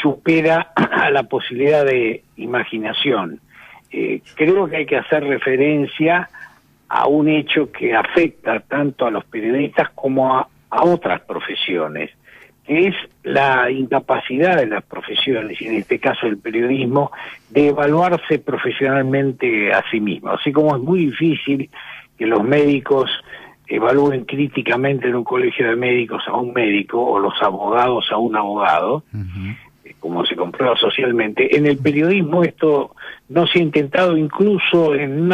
supera a la posibilidad de imaginación. Creo que hay que hacer referencia a un hecho que afecta tanto a los periodistas como a otras profesiones, que es la incapacidad de las profesiones, y en este caso el periodismo, de evaluarse profesionalmente a sí mismo. Así como es muy difícil que los médicos evalúen críticamente en un colegio de médicos a un médico, o los abogados a un abogado, como se comprueba socialmente, en el periodismo esto no se ha intentado, incluso en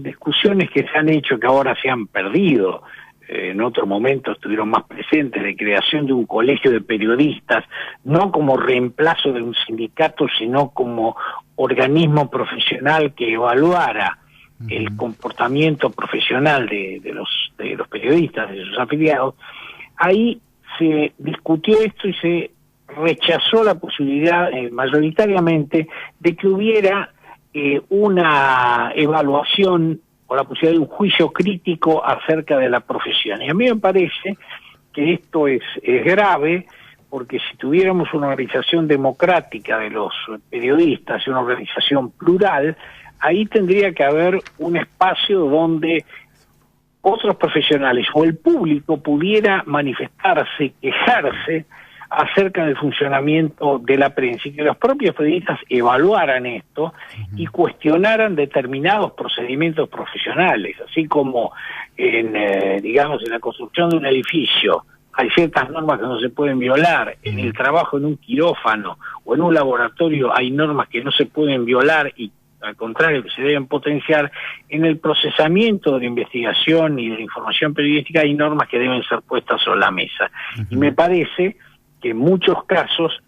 discusiones que se han hecho, que ahora se han perdido. En otro momento estuvieron más presentes, de creación de un colegio de periodistas, no como reemplazo de un sindicato, sino como organismo profesional que evaluara el comportamiento profesional de los periodistas, de sus afiliados. Ahí se discutió esto y se rechazó la posibilidad mayoritariamente de que hubiera una evaluación o la posibilidad de un juicio crítico acerca de la profesión. Y a mí me parece que esto es grave, porque si tuviéramos una organización democrática de los periodistas, una organización plural, ahí tendría que haber un espacio donde otros profesionales o el público pudiera manifestarse, quejarse acerca del funcionamiento de la prensa, y que los propios periodistas evaluaran esto y cuestionaran determinados procedimientos profesionales, así como en la construcción de un edificio hay ciertas normas que no se pueden violar, en el trabajo en un quirófano o en un laboratorio hay normas que no se pueden violar y al contrario que se deben potenciar. En el procesamiento de la investigación y de la información periodística hay normas que deben ser puestas sobre la mesa. Y me parece que en muchos casos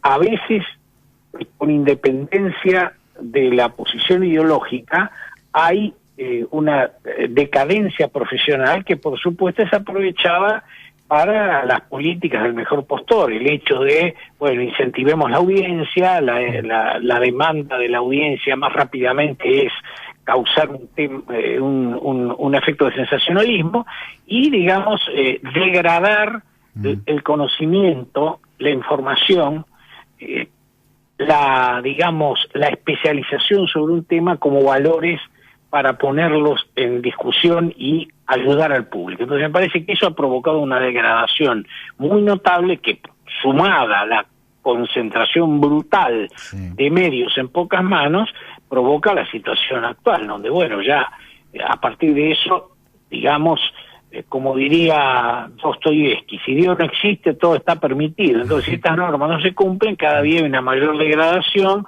a veces con independencia de la posición ideológica, hay una decadencia profesional que por supuesto es aprovechada para las políticas del mejor postor. El hecho de, bueno, incentivemos la audiencia, la demanda de la audiencia más rápidamente es causar un efecto de sensacionalismo y, digamos, degradar el conocimiento, la información, la especialización sobre un tema como valores para ponerlos en discusión y ayudar al público. Entonces me parece que eso ha provocado una degradación muy notable que, sumada a la concentración brutal de medios en pocas manos, provoca la situación actual, donde, bueno, ya a partir de eso, digamos, como diría Dostoyevsky, si Dios no existe, todo está permitido. Entonces, si estas normas no se cumplen, cada día hay una mayor degradación,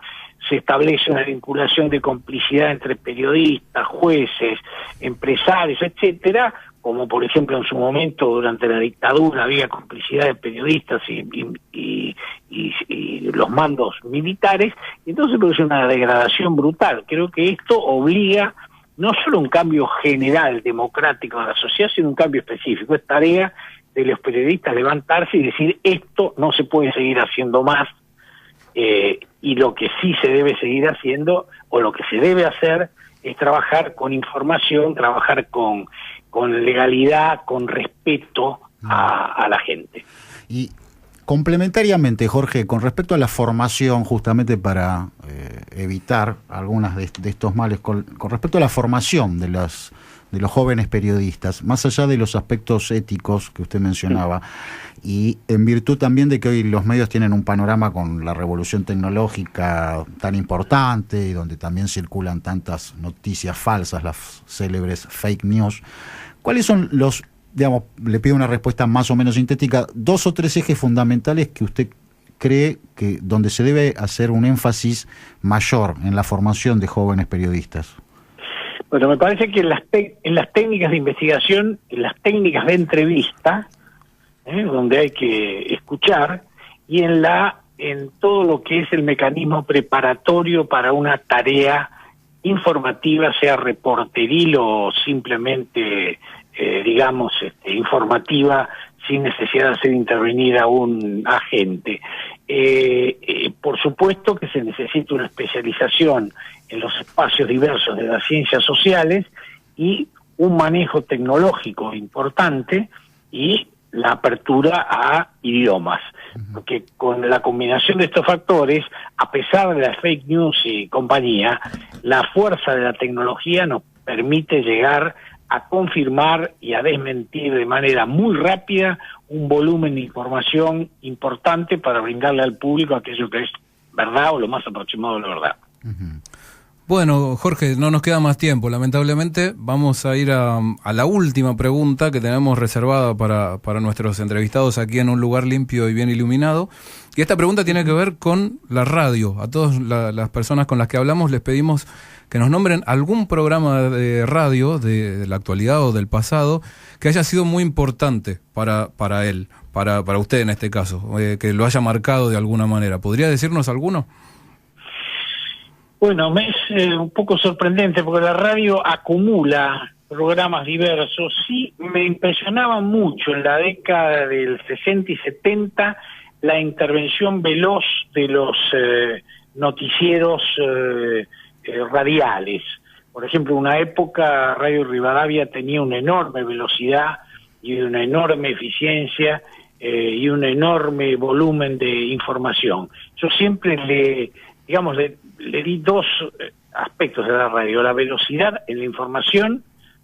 se establece una vinculación de complicidad entre periodistas, jueces, empresarios, etcétera, como por ejemplo en su momento durante la dictadura había complicidad de periodistas y los mandos militares, y entonces produce una degradación brutal. Creo que esto obliga no solo un cambio general democrático de la sociedad, sino un cambio específico. Es tarea de los periodistas levantarse y decir, esto no se puede seguir haciendo más, y lo que sí se debe seguir haciendo, o lo que se debe hacer, es trabajar con información, trabajar con legalidad, con respeto a la gente. Y complementariamente, Jorge, con respecto a la formación, justamente para evitar algunas de estos males, con respecto a la formación de los jóvenes periodistas, más allá de los aspectos éticos que usted mencionaba, y en virtud también de que hoy los medios tienen un panorama con la revolución tecnológica tan importante y donde también circulan tantas noticias falsas, las célebres fake news, ¿cuáles son los, digamos, le pido una respuesta más o menos sintética, 2 o 3 ejes fundamentales que usted cree que donde se debe hacer un énfasis mayor en la formación de jóvenes periodistas? Bueno, me parece que en las técnicas de investigación, en las técnicas de entrevista, donde hay que escuchar, y en todo lo que es el mecanismo preparatorio para una tarea informativa, sea reporteril o simplemente, informativa, sin necesidad de hacer intervenir a un agente. Por supuesto que se necesita una especialización en los espacios diversos de las ciencias sociales y un manejo tecnológico importante y la apertura a idiomas, porque con la combinación de estos factores, a pesar de las fake news y compañía, la fuerza de la tecnología nos permite llegar a confirmar y a desmentir de manera muy rápida un volumen de información importante para brindarle al público aquello que es verdad o lo más aproximado a la verdad. Bueno, Jorge, no nos queda más tiempo, lamentablemente. Vamos a ir a la última pregunta que tenemos reservada para nuestros entrevistados aquí en Un Lugar Limpio y Bien Iluminado. Y esta pregunta tiene que ver con la radio. A todas las personas con las que hablamos les pedimos que nos nombren algún programa de radio de la actualidad o del pasado que haya sido muy importante para él, para usted en este caso, que lo haya marcado de alguna manera. ¿Podría decirnos alguno? Bueno, me es un poco sorprendente porque la radio acumula programas diversos. Sí, me impresionaba mucho en la década del 60 y 70 la intervención veloz de los noticieros radiales. Por ejemplo, en una época Radio Rivadavia tenía una enorme velocidad y una enorme eficiencia y un enorme volumen de información. Yo siempre le di 2 aspectos de la radio: la velocidad en la información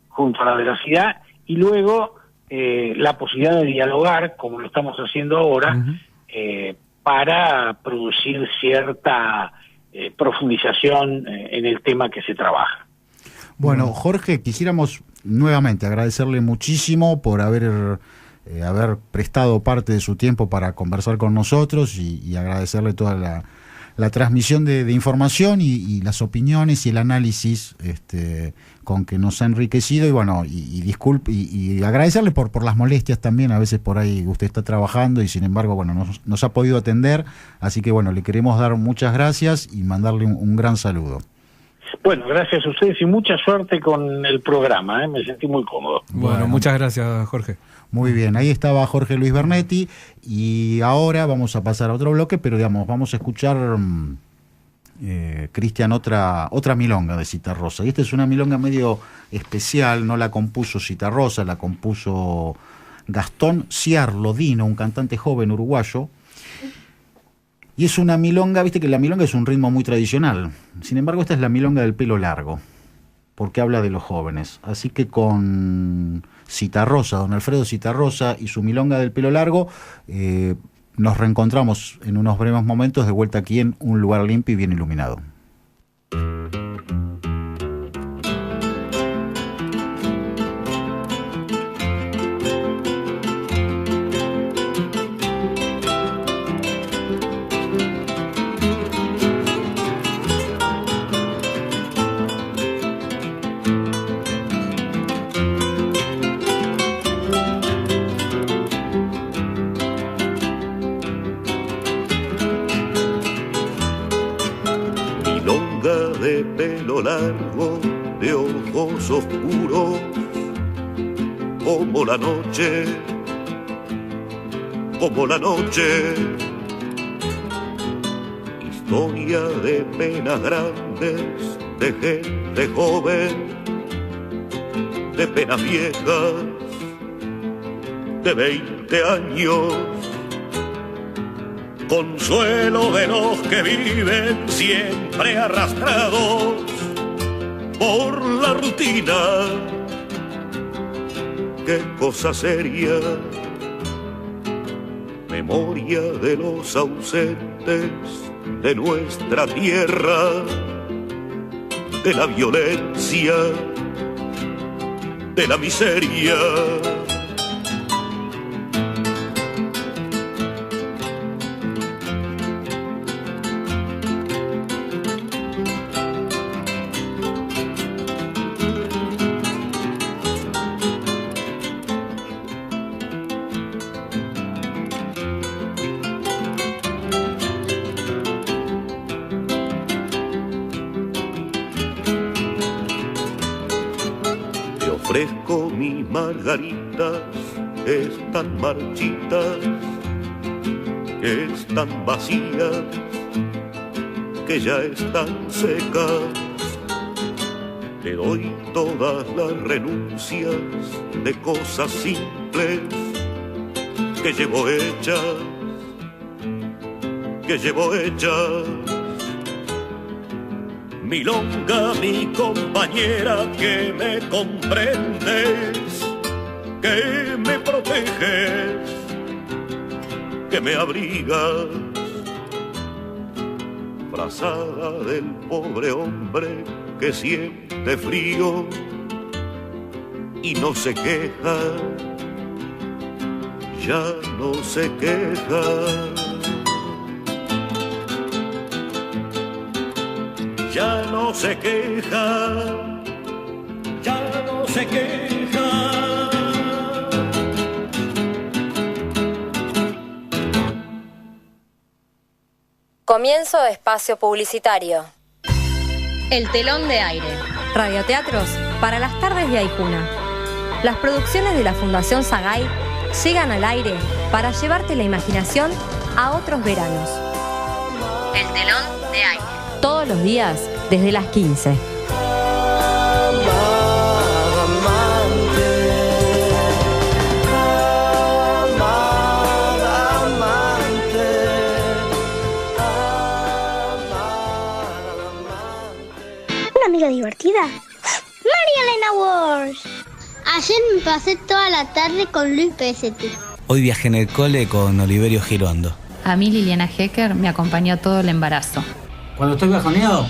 junto a la veracidad, y luego la posibilidad de dialogar, como lo estamos haciendo ahora, para producir cierta profundización en el tema que se trabaja. Bueno, Jorge, quisiéramos nuevamente agradecerle muchísimo por haber prestado parte de su tiempo para conversar con nosotros y agradecerle toda transmisión de información y las opiniones y el análisis con que nos ha enriquecido, y bueno, disculpe y agradecerle por las molestias también. A veces por ahí usted está trabajando y sin embargo, bueno, nos ha podido atender, así que bueno, le queremos dar muchas gracias y mandarle un gran saludo. Bueno, gracias a ustedes y mucha suerte con el programa, me sentí muy cómodo. Bueno, muchas gracias, Jorge. Muy bien, ahí estaba Jorge Luis Bernetti, y ahora vamos a pasar a otro bloque, pero digamos, vamos a escuchar, Cristian, otra milonga de Citarrosa. Y esta es una milonga medio especial, no la compuso Citarrosa, la compuso Gastón Ciarlodino, un cantante joven uruguayo. Y es una milonga, viste que la milonga es un ritmo muy tradicional. Sin embargo, esta es la milonga del pelo largo, porque habla de los jóvenes. Así que con Citarrosa, don Alfredo Citarrosa y su milonga del pelo largo, nos reencontramos en unos breves momentos de vuelta aquí en Un Lugar Limpio y Bien Iluminado. Largo de ojos oscuros como la noche, historia de penas grandes, de gente joven, de penas viejas, de 20 años, consuelo de los que viven siempre arrastrados por la rutina. Qué cosa seria, memoria de los ausentes de nuestra tierra, de la violencia, de la miseria. Ofrezco mis margaritas, están marchitas, que están vacías, que ya están secas. Te doy todas las renuncias de cosas simples que llevo hechas. Milonga, mi compañera, que me comprendes, que me proteges, que me abrigas, frazada del pobre hombre que siente frío y no se queja, ya no se queja. Ya no se queja, ya no se queja. Comienzo de espacio publicitario. El telón de aire. Radioteatros para las tardes de Aijuna. Las producciones de la Fundación Sagay llegan al aire para llevarte la imaginación a otros veranos. El telón de aire. Todos los días desde las 15. ¿Una amiga divertida? María Elena Walsh. Ayer me pasé toda la tarde con Luis Pesetti. Hoy viajé en el cole con Oliverio Girondo. A mí Liliana Hecker me acompañó todo el embarazo. Cuando estoy bajoneado,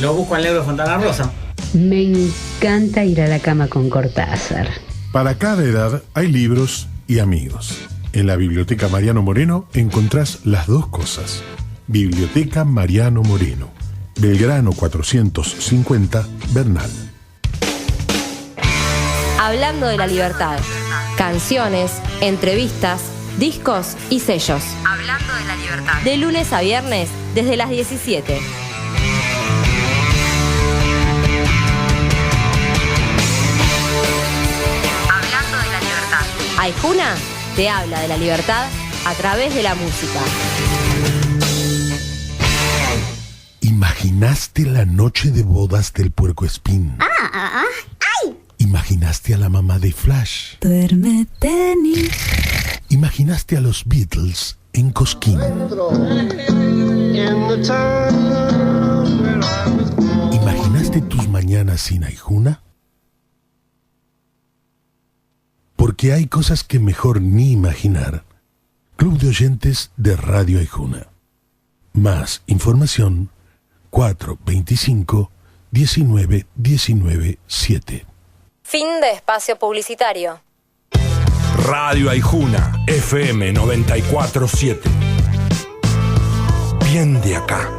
lo busco al negro Fontana Rosa. Me encanta ir a la cama con Cortázar. Para cada edad hay libros y amigos. En la Biblioteca Mariano Moreno encontrás las dos cosas. Biblioteca Mariano Moreno, Belgrano 450, Bernal. Hablando de la libertad. Canciones, entrevistas, discos y sellos. Hablando de la libertad. De lunes a viernes, desde las 17. Hablando de la libertad. Aijuna te habla de la libertad a través de la música. ¿Imaginaste la noche de bodas del Puercoespín? ¡Ay! ¿Imaginaste a la mamá de Flash? Duérmete, ni. ¿Imaginaste a los Beatles en Cosquín? ¿Imaginaste tus mañanas sin Aijuna? Porque hay cosas que mejor ni imaginar. Club de Oyentes de Radio Aijuna. Más información 425 19 19 7. Fin de espacio publicitario. Radio Aijuna, FM 94.7. Bien de acá.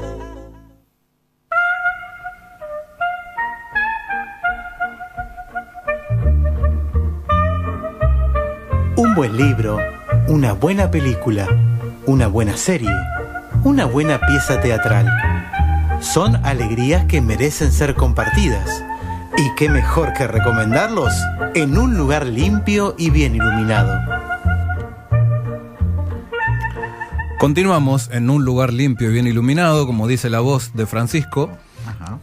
Un buen libro, una buena película, una buena serie, una buena pieza teatral. Son alegrías que merecen ser compartidas. Y qué mejor que recomendarlos en un lugar limpio y bien iluminado. Continuamos en un lugar limpio y bien iluminado, como dice la voz de Francisco.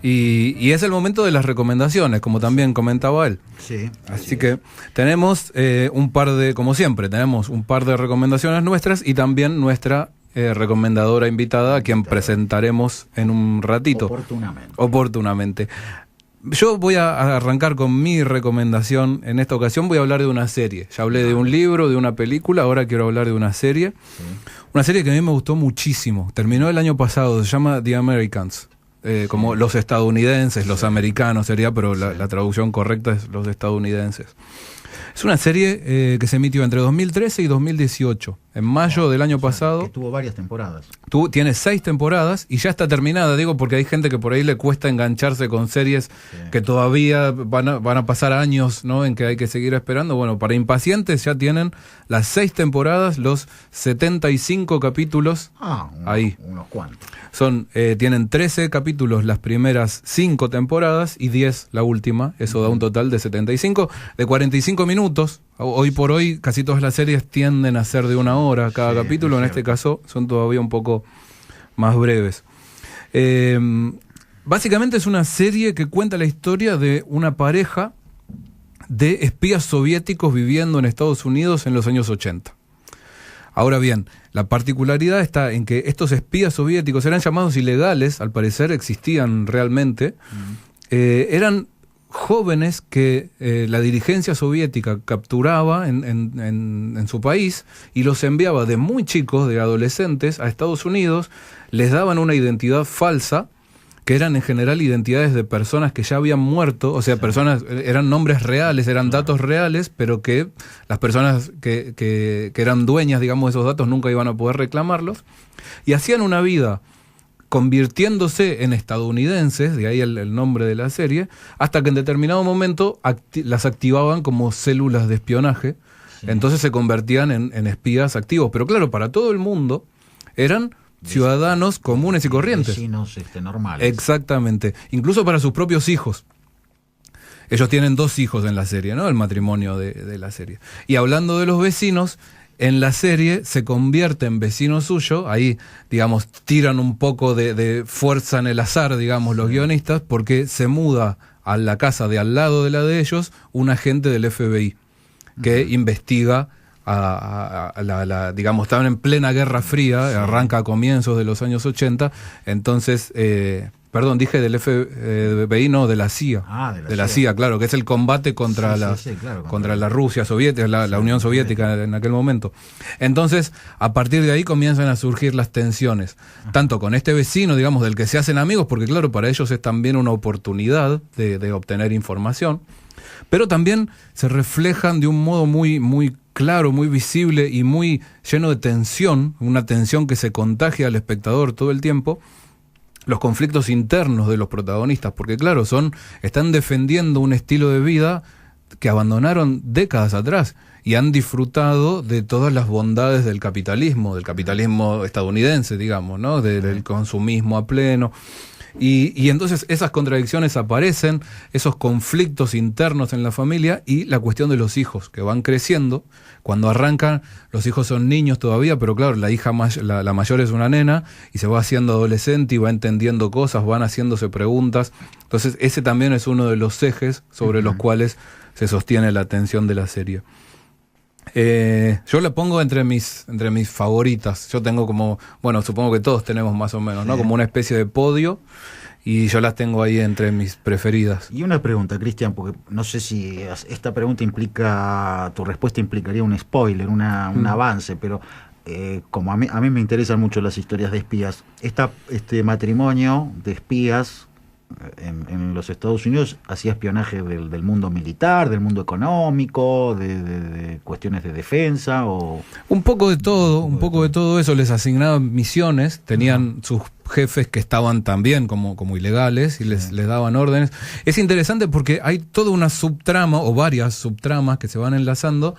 Y es el momento de las recomendaciones, como también comentaba él. Sí. Así que tenemos un par de, como siempre, tenemos un par de recomendaciones nuestras y también nuestra recomendadora invitada, a quien presentaremos en un ratito. Oportunamente. Yo voy a arrancar con mi recomendación. En esta ocasión voy a hablar de una serie. Ya hablé de un libro, de una película, ahora quiero hablar de una serie. Sí. Una serie que a mí me gustó muchísimo. Terminó el año pasado, se llama The Americans. Como los estadounidenses, los americanos sería, pero la traducción correcta es los estadounidenses. Es una serie que se emitió entre 2013 y 2018. En mayo del año pasado. Que tuvo varias temporadas. Tiene 6 temporadas y ya está terminada, digo, porque hay gente que por ahí le cuesta engancharse con series que todavía van a pasar años, ¿no? En que hay que seguir esperando. Bueno, para impacientes ya tienen las 6 temporadas, los 75 capítulos ahí. Unos cuantos. Tienen 13 capítulos las primeras 5 temporadas y 10 la última. Eso da un total de 75, de 45 minutos. Hoy por hoy casi todas las series tienden a ser de 1 hora cada capítulo. En este caso son todavía un poco más breves. Básicamente es una serie que cuenta la historia de una pareja de espías soviéticos viviendo en Estados Unidos en los años 80. Ahora bien, la particularidad está en que estos espías soviéticos eran llamados ilegales, al parecer existían realmente, eran jóvenes que la dirigencia soviética capturaba en su país y los enviaba de muy chicos, de adolescentes, a Estados Unidos, les daban una identidad falsa, que eran en general identidades de personas que ya habían muerto, o sea, personas, eran nombres reales, eran datos reales, pero que las personas que eran dueñas, digamos, de esos datos nunca iban a poder reclamarlos, y hacían una vida convirtiéndose en estadounidenses, de ahí el nombre de la serie, hasta que en determinado momento las activaban como células de espionaje, entonces se convertían en espías activos, pero claro, para todo el mundo eran ciudadanos comunes y corrientes. Vecinos normales. Exactamente. Incluso para sus propios hijos. Ellos tienen 2 hijos en la serie, ¿no? El matrimonio de la serie. Y hablando de los vecinos, en la serie se convierte en vecino suyo. Ahí, digamos, tiran un poco de fuerza en el azar, digamos, los guionistas, porque se muda a la casa de al lado de la de ellos un agente del FBI que investiga digamos, estaban en plena Guerra Fría, arranca a comienzos de los años 80, entonces, perdón, dije del FBI, no, de la CIA. De la CIA, claro, que es el combate contra contra la Rusia soviética, la Unión Soviética en aquel momento. Entonces, a partir de ahí comienzan a surgir las tensiones, tanto con este vecino, digamos, del que se hacen amigos, porque claro, para ellos es también una oportunidad de obtener información, pero también se reflejan de un modo muy, muy claro, muy visible y muy lleno de tensión, una tensión que se contagia al espectador todo el tiempo, los conflictos internos de los protagonistas, porque claro, están defendiendo un estilo de vida que abandonaron décadas atrás y han disfrutado de todas las bondades del capitalismo estadounidense, digamos, ¿no? Del consumismo a pleno. Y entonces esas contradicciones aparecen, esos conflictos internos en la familia y la cuestión de los hijos que van creciendo. Cuando arrancan, los hijos son niños todavía, pero claro, la mayor es una nena y se va haciendo adolescente y va entendiendo cosas, van haciéndose preguntas. Entonces ese también es uno de los ejes sobre los cuales se sostiene la atención de la serie. Yo la pongo entre mis favoritas. Yo tengo supongo que todos tenemos más o menos, ¿no? Como una especie de podio, y yo las tengo ahí entre mis preferidas. Y una pregunta, Cristian, porque no sé si esta pregunta tu respuesta implicaría un spoiler, un avance, pero como a mí me interesan mucho las historias de espías, este matrimonio de espías en los Estados Unidos hacía espionaje del mundo militar, del mundo económico, de cuestiones de defensa, o un poco de todo eso. Les asignaban misiones, tenían sus jefes que estaban también como ilegales y les daban órdenes. Es interesante porque hay toda una subtrama o varias subtramas que se van enlazando,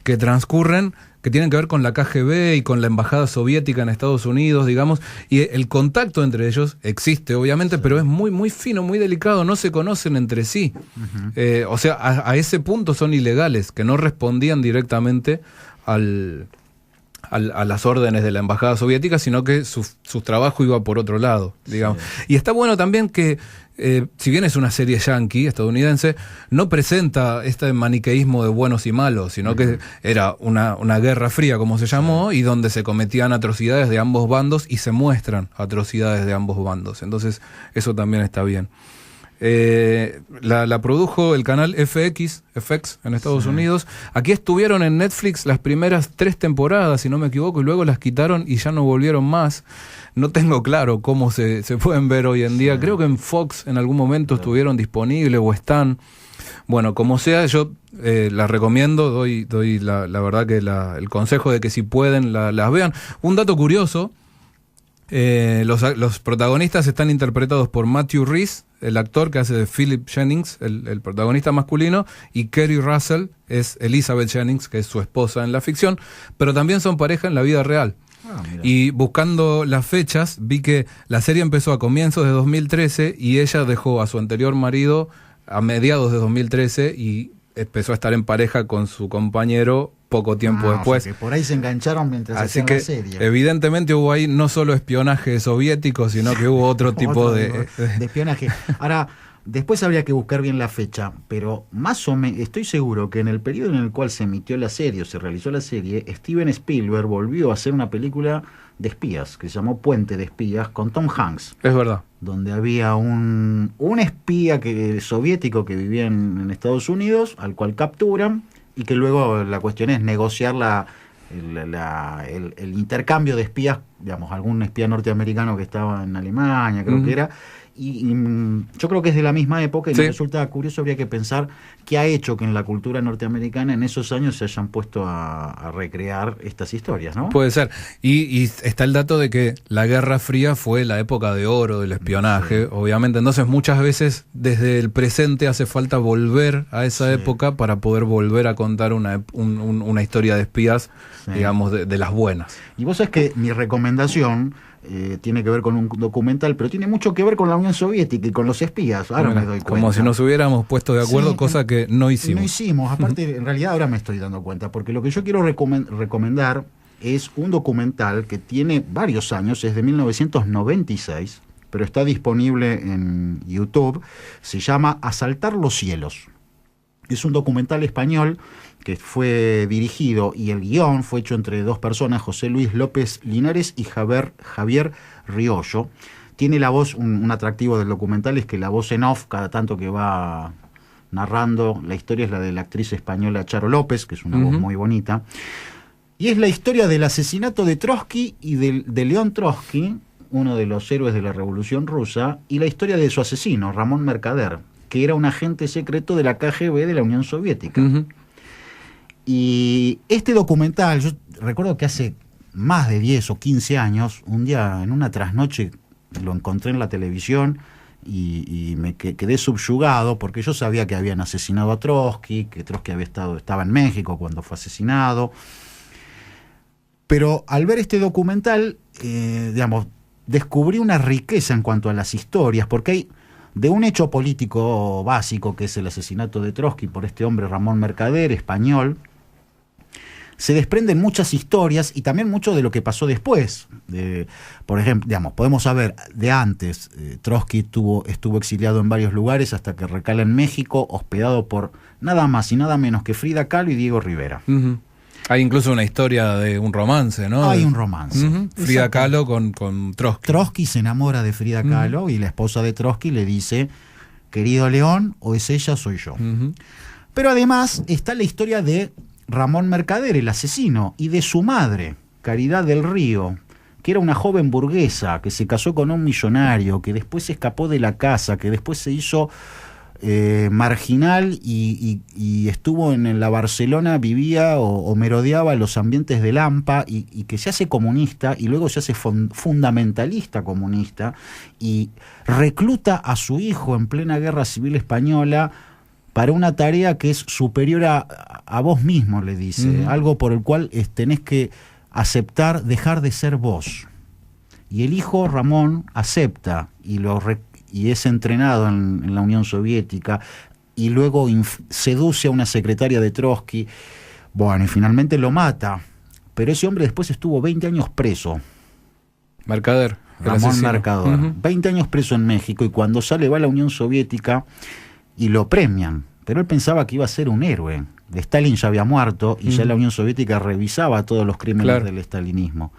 que transcurren, que tienen que ver con la KGB y con la embajada soviética en Estados Unidos, digamos, y el contacto entre ellos existe, obviamente, pero es muy, muy fino, muy delicado, no se conocen entre sí. O sea, a ese punto son ilegales, que no respondían directamente a las órdenes de la embajada soviética, sino que su trabajo iba por otro lado, digamos. Sí. Y está bueno también que, si bien es una serie yankee, estadounidense, no presenta este maniqueísmo de buenos y malos, sino que era una guerra fría, como se llamó, y donde se cometían atrocidades de ambos bandos y se muestran atrocidades de ambos bandos. Entonces, eso también está bien. La produjo el canal FX en Estados Unidos. Aquí estuvieron en Netflix las primeras 3 temporadas, si no me equivoco, y luego las quitaron y ya no volvieron más. No tengo claro cómo se pueden ver hoy en día. Creo que en Fox en algún momento estuvieron disponibles o están. Bueno, como sea, yo las recomiendo, doy la verdad que el consejo de que si pueden las vean. Un dato curioso: los protagonistas están interpretados por Matthew Rhys, el actor que hace de Philip Jennings, el protagonista masculino, y Kerry Russell es Elizabeth Jennings, que es su esposa en la ficción, pero también son pareja en la vida real. Y buscando las fechas, vi que la serie empezó a comienzos de 2013 y ella dejó a su anterior marido a mediados de 2013 y empezó a estar en pareja con su compañero poco tiempo después. O sea que por ahí se engancharon mientras hacían la serie. Evidentemente hubo ahí no solo espionaje soviético, sino que hubo otro tipo de espionaje. Ahora, después habría que buscar bien la fecha, pero más o menos estoy seguro que en el periodo en el cual se emitió la serie o se realizó la serie, Steven Spielberg volvió a hacer una película de espías que se llamó Puente de Espías con Tom Hanks. Es verdad. Donde había un espía soviético que vivía en Estados Unidos, al cual capturan, y que luego la cuestión es negociar el intercambio de espías, digamos, algún espía norteamericano que estaba en Alemania, creo que era, y yo creo que es de la misma época, y me resulta curioso, habría que pensar qué ha hecho que en la cultura norteamericana en esos años se hayan puesto a recrear estas historias, ¿no? Puede ser, y está el dato de que la Guerra Fría fue la época de oro del espionaje, obviamente, entonces muchas veces desde el presente hace falta volver a esa época para poder volver a contar una historia de espías, digamos, de las buenas. Y vos sabés que mi recomendación tiene que ver con un documental, pero tiene mucho que ver con la Unión Soviética y con los espías. Ahora me doy cuenta. Como si nos hubiéramos puesto de acuerdo, cosa que no hicimos. No hicimos, aparte, en realidad ahora me estoy dando cuenta, porque lo que yo quiero recomendar es un documental que tiene varios años, es de 1996, pero está disponible en YouTube, se llama Asaltar los cielos. Es un documental español que fue dirigido y el guión fue hecho entre 2 personas, José Luis López Linares y Javier Riollo. Tiene la voz, un atractivo del documental es que la voz en off, cada tanto que va narrando la historia, es la de la actriz española Charo López, que es una voz muy bonita. Y es la historia del asesinato de Trotsky y de León Trotsky, uno de los héroes de la Revolución Rusa, y la historia de su asesino, Ramón Mercader, que era un agente secreto de la KGB de la Unión Soviética. Y este documental, yo recuerdo que hace más de 10 o 15 años, un día en una trasnoche lo encontré en la televisión y me quedé subyugado porque yo sabía que habían asesinado a Trotsky, que Trotsky estaba en México cuando fue asesinado. Pero al ver este documental, descubrí una riqueza en cuanto a las historias, porque hay de un hecho político básico, que es el asesinato de Trotsky por este hombre Ramón Mercader, español, se desprenden muchas historias y también mucho de lo que pasó después. Por ejemplo, podemos saber de antes, Trotsky estuvo exiliado en varios lugares hasta que recala en México, hospedado por nada más y nada menos que Frida Kahlo y Diego Rivera. Uh-huh. Hay incluso una historia de un romance, ¿no? Hay un romance. Uh-huh. Frida Kahlo con Trotsky. Trotsky se enamora de Frida Kahlo y la esposa de Trotsky le dice, querido León, o es ella o soy yo. Uh-huh. Pero además está la historia de Ramón Mercader, el asesino, y de su madre, Caridad del Río, que era una joven burguesa que se casó con un millonario, que después se escapó de la casa, que después se hizo marginal y estuvo en la Barcelona, vivía o merodeaba los ambientes de Lampa y que se hace comunista y luego se hace fundamentalista comunista y recluta a su hijo en plena guerra civil española para una tarea que es superior a vos mismo, le dice, algo por el cual tenés que aceptar, dejar de ser vos. Y el hijo Ramón acepta y es entrenado en la Unión Soviética y luego seduce a una secretaria de Trotsky, y finalmente lo mata, pero ese hombre después estuvo 20 años preso. Mercader, Ramón Mercader, 20 años preso en México, y cuando sale va a la Unión Soviética y lo premian, pero él pensaba que iba a ser un héroe. Stalin ya había muerto y ya la Unión Soviética revisaba todos los crímenes del stalinismo.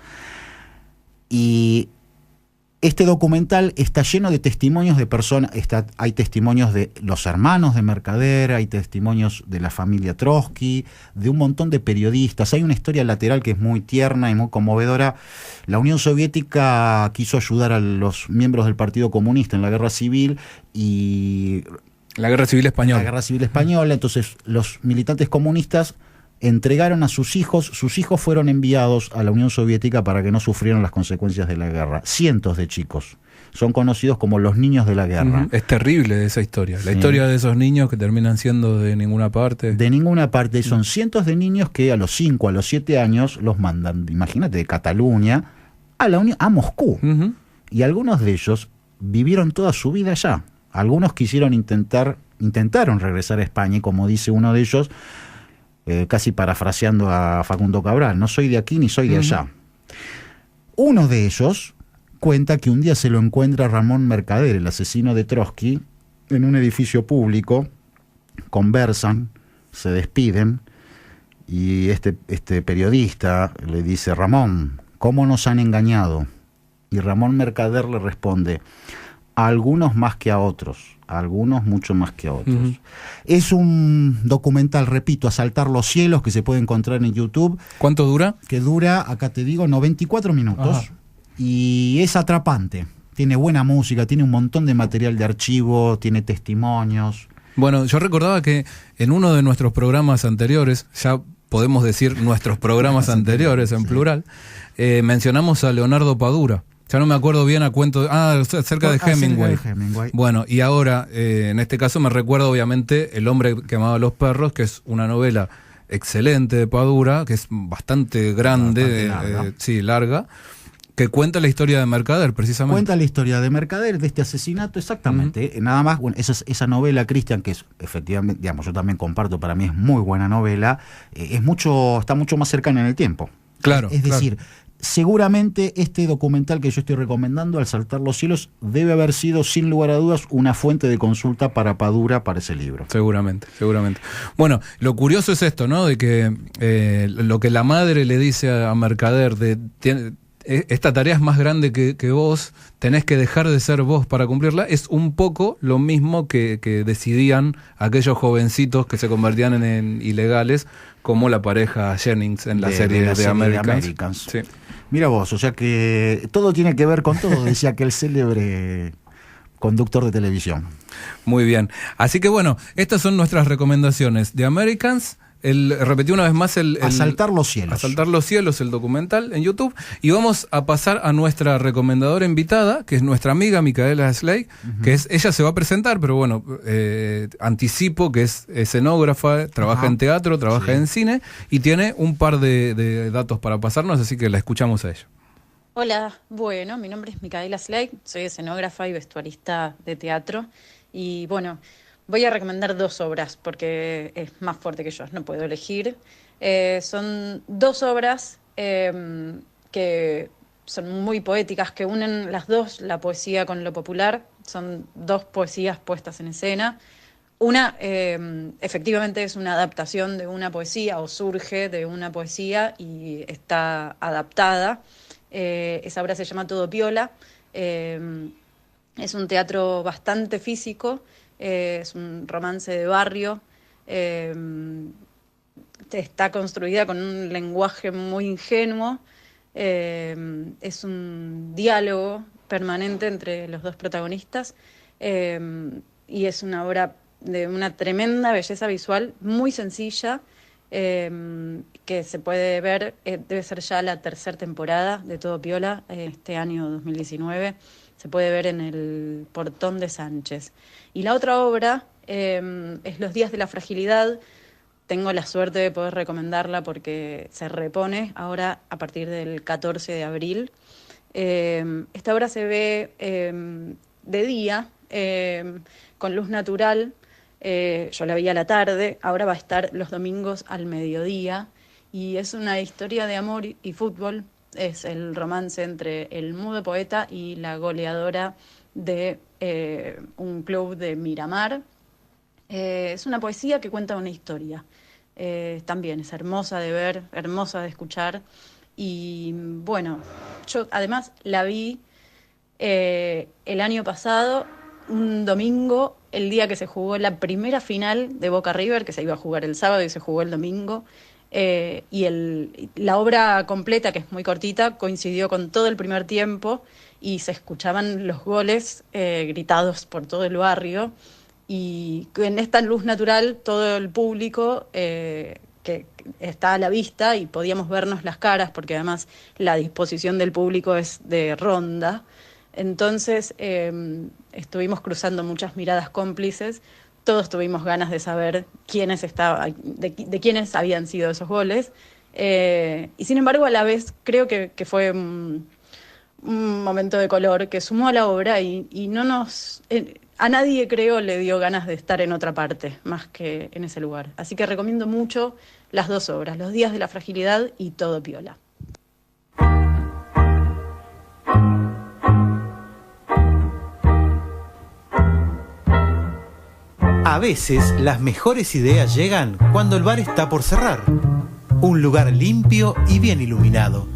Y este documental está lleno de testimonios de personas, hay testimonios de los hermanos de Mercader, hay testimonios de la familia Trotsky, de un montón de periodistas. Hay una historia lateral que es muy tierna y muy conmovedora. La Unión Soviética quiso ayudar a los miembros del Partido Comunista en la Guerra Civil y... La Guerra Civil Española. La Guerra Civil Española. Entonces los militantes comunistas entregaron a sus hijos fueron enviados a la Unión Soviética para que no sufrieran las consecuencias de la guerra. Cientos de chicos. Son conocidos como los niños de la guerra. Es terrible esa historia. La historia de esos niños que terminan siendo de ninguna parte. De ninguna parte. Son cientos de niños que a los 5, a los 7 años los mandan, imagínate, de Cataluña a Moscú. Y algunos de ellos vivieron toda su vida allá. Algunos intentaron regresar a España y, como dice uno de ellos, casi parafraseando a Facundo Cabral, no soy de aquí ni soy de allá. Uno de ellos cuenta que un día se lo encuentra Ramón Mercader, el asesino de Trotsky, en un edificio público, conversan, se despiden, y este periodista le dice, Ramón, ¿cómo nos han engañado? Y Ramón Mercader le responde, a algunos más que a otros, a algunos mucho más que a otros. Es un documental, repito, Asaltar los cielos, que se puede encontrar en YouTube. ¿Cuánto dura? Que dura, acá te digo, 94 minutos. Ajá. Y es atrapante. Tiene buena música, tiene un montón de material de archivo, tiene testimonios. Bueno, yo recordaba que en uno de nuestros programas anteriores, ya podemos decir nuestros programas anteriores en plural, mencionamos a Leonardo Padura. Ya no me acuerdo bien acerca de Hemingway. Bueno, y ahora, en este caso me recuerda obviamente El hombre que amaba a los perros, que es una novela excelente de Padura, que es bastante grande, larga, que cuenta la historia de Mercader, precisamente. Cuenta la historia de Mercader, de este asesinato, exactamente. Nada más, bueno, esa novela, Cristian, que es efectivamente, digamos, yo también comparto, para mí es muy buena novela, está mucho más cercana en el tiempo. Claro. Es decir, seguramente este documental que yo estoy recomendando, Al saltar los cielos, debe haber sido, sin lugar a dudas, una fuente de consulta para Padura para ese libro. Seguramente. Bueno, lo curioso es esto, ¿no? De que lo que la madre le dice a Mercader, esta tarea es más grande que vos, tenés que dejar de ser vos para cumplirla, es un poco lo mismo que decidían aquellos jovencitos que se convertían en ilegales, como la pareja Jennings en la serie de Americans. Sí. Mira vos, o sea que todo tiene que ver con todo, decía aquel célebre conductor de televisión. Muy bien. Así que bueno, estas son nuestras recomendaciones. The Americans, repetí una vez más Asaltar los cielos. Asaltar los cielos, el documental en YouTube. Y vamos a pasar a nuestra recomendadora invitada, que es nuestra amiga Micaela Slay, que ella se va a presentar, pero bueno, anticipo que es escenógrafa, trabaja en teatro, trabaja en cine y tiene un par de datos para pasarnos, así que la escuchamos a ella. Hola, bueno, mi nombre es Micaela Slay, soy escenógrafa y vestuarista de teatro y bueno, voy a recomendar 2 obras porque es más fuerte que yo, no puedo elegir. Son 2 obras que son muy poéticas, que unen las dos, la poesía con lo popular. Son 2 poesías puestas en escena. Una, efectivamente, es una adaptación de una poesía o surge de una poesía y está adaptada. Esa obra se llama Todo Piola. Es un teatro bastante físico. Es un romance de barrio, está construida con un lenguaje muy ingenuo, es un diálogo permanente entre los 2 protagonistas y es una obra de una tremenda belleza visual, muy sencilla, que se puede ver, debe ser ya la 3ª temporada de Todo Piola, este año 2019. Se puede ver en el Portón de Sánchez. Y la otra obra es Los días de la fragilidad. Tengo la suerte de poder recomendarla porque se repone ahora a partir del 14 de abril. Esta obra se ve de día, con luz natural. Yo la vi a la tarde, ahora va a estar los domingos al mediodía. Y es una historia de amor y fútbol. Es el romance entre el mudo poeta y la goleadora de un club de Miramar. Es una poesía que cuenta una historia. También es hermosa de ver, hermosa de escuchar. Y bueno, yo además la vi el año pasado, un domingo, el día que se jugó la primera final de Boca River, que se iba a jugar el sábado y se jugó el domingo. Y la obra completa, que es muy cortita, coincidió con todo el primer tiempo y se escuchaban los goles gritados por todo el barrio, y en esta luz natural todo el público que está a la vista y podíamos vernos las caras porque además la disposición del público es de ronda, entonces estuvimos cruzando muchas miradas cómplices. Todos tuvimos ganas de saber de quiénes habían sido esos goles. Y sin embargo, a la vez, creo que fue un momento de color que sumó a la obra y no a nadie, creo, le dio ganas de estar en otra parte, más que en ese lugar. Así que recomiendo mucho las 2 obras, Los días de la fragilidad y Todo Piola. A veces las mejores ideas llegan cuando el bar está por cerrar. Un lugar limpio y bien iluminado.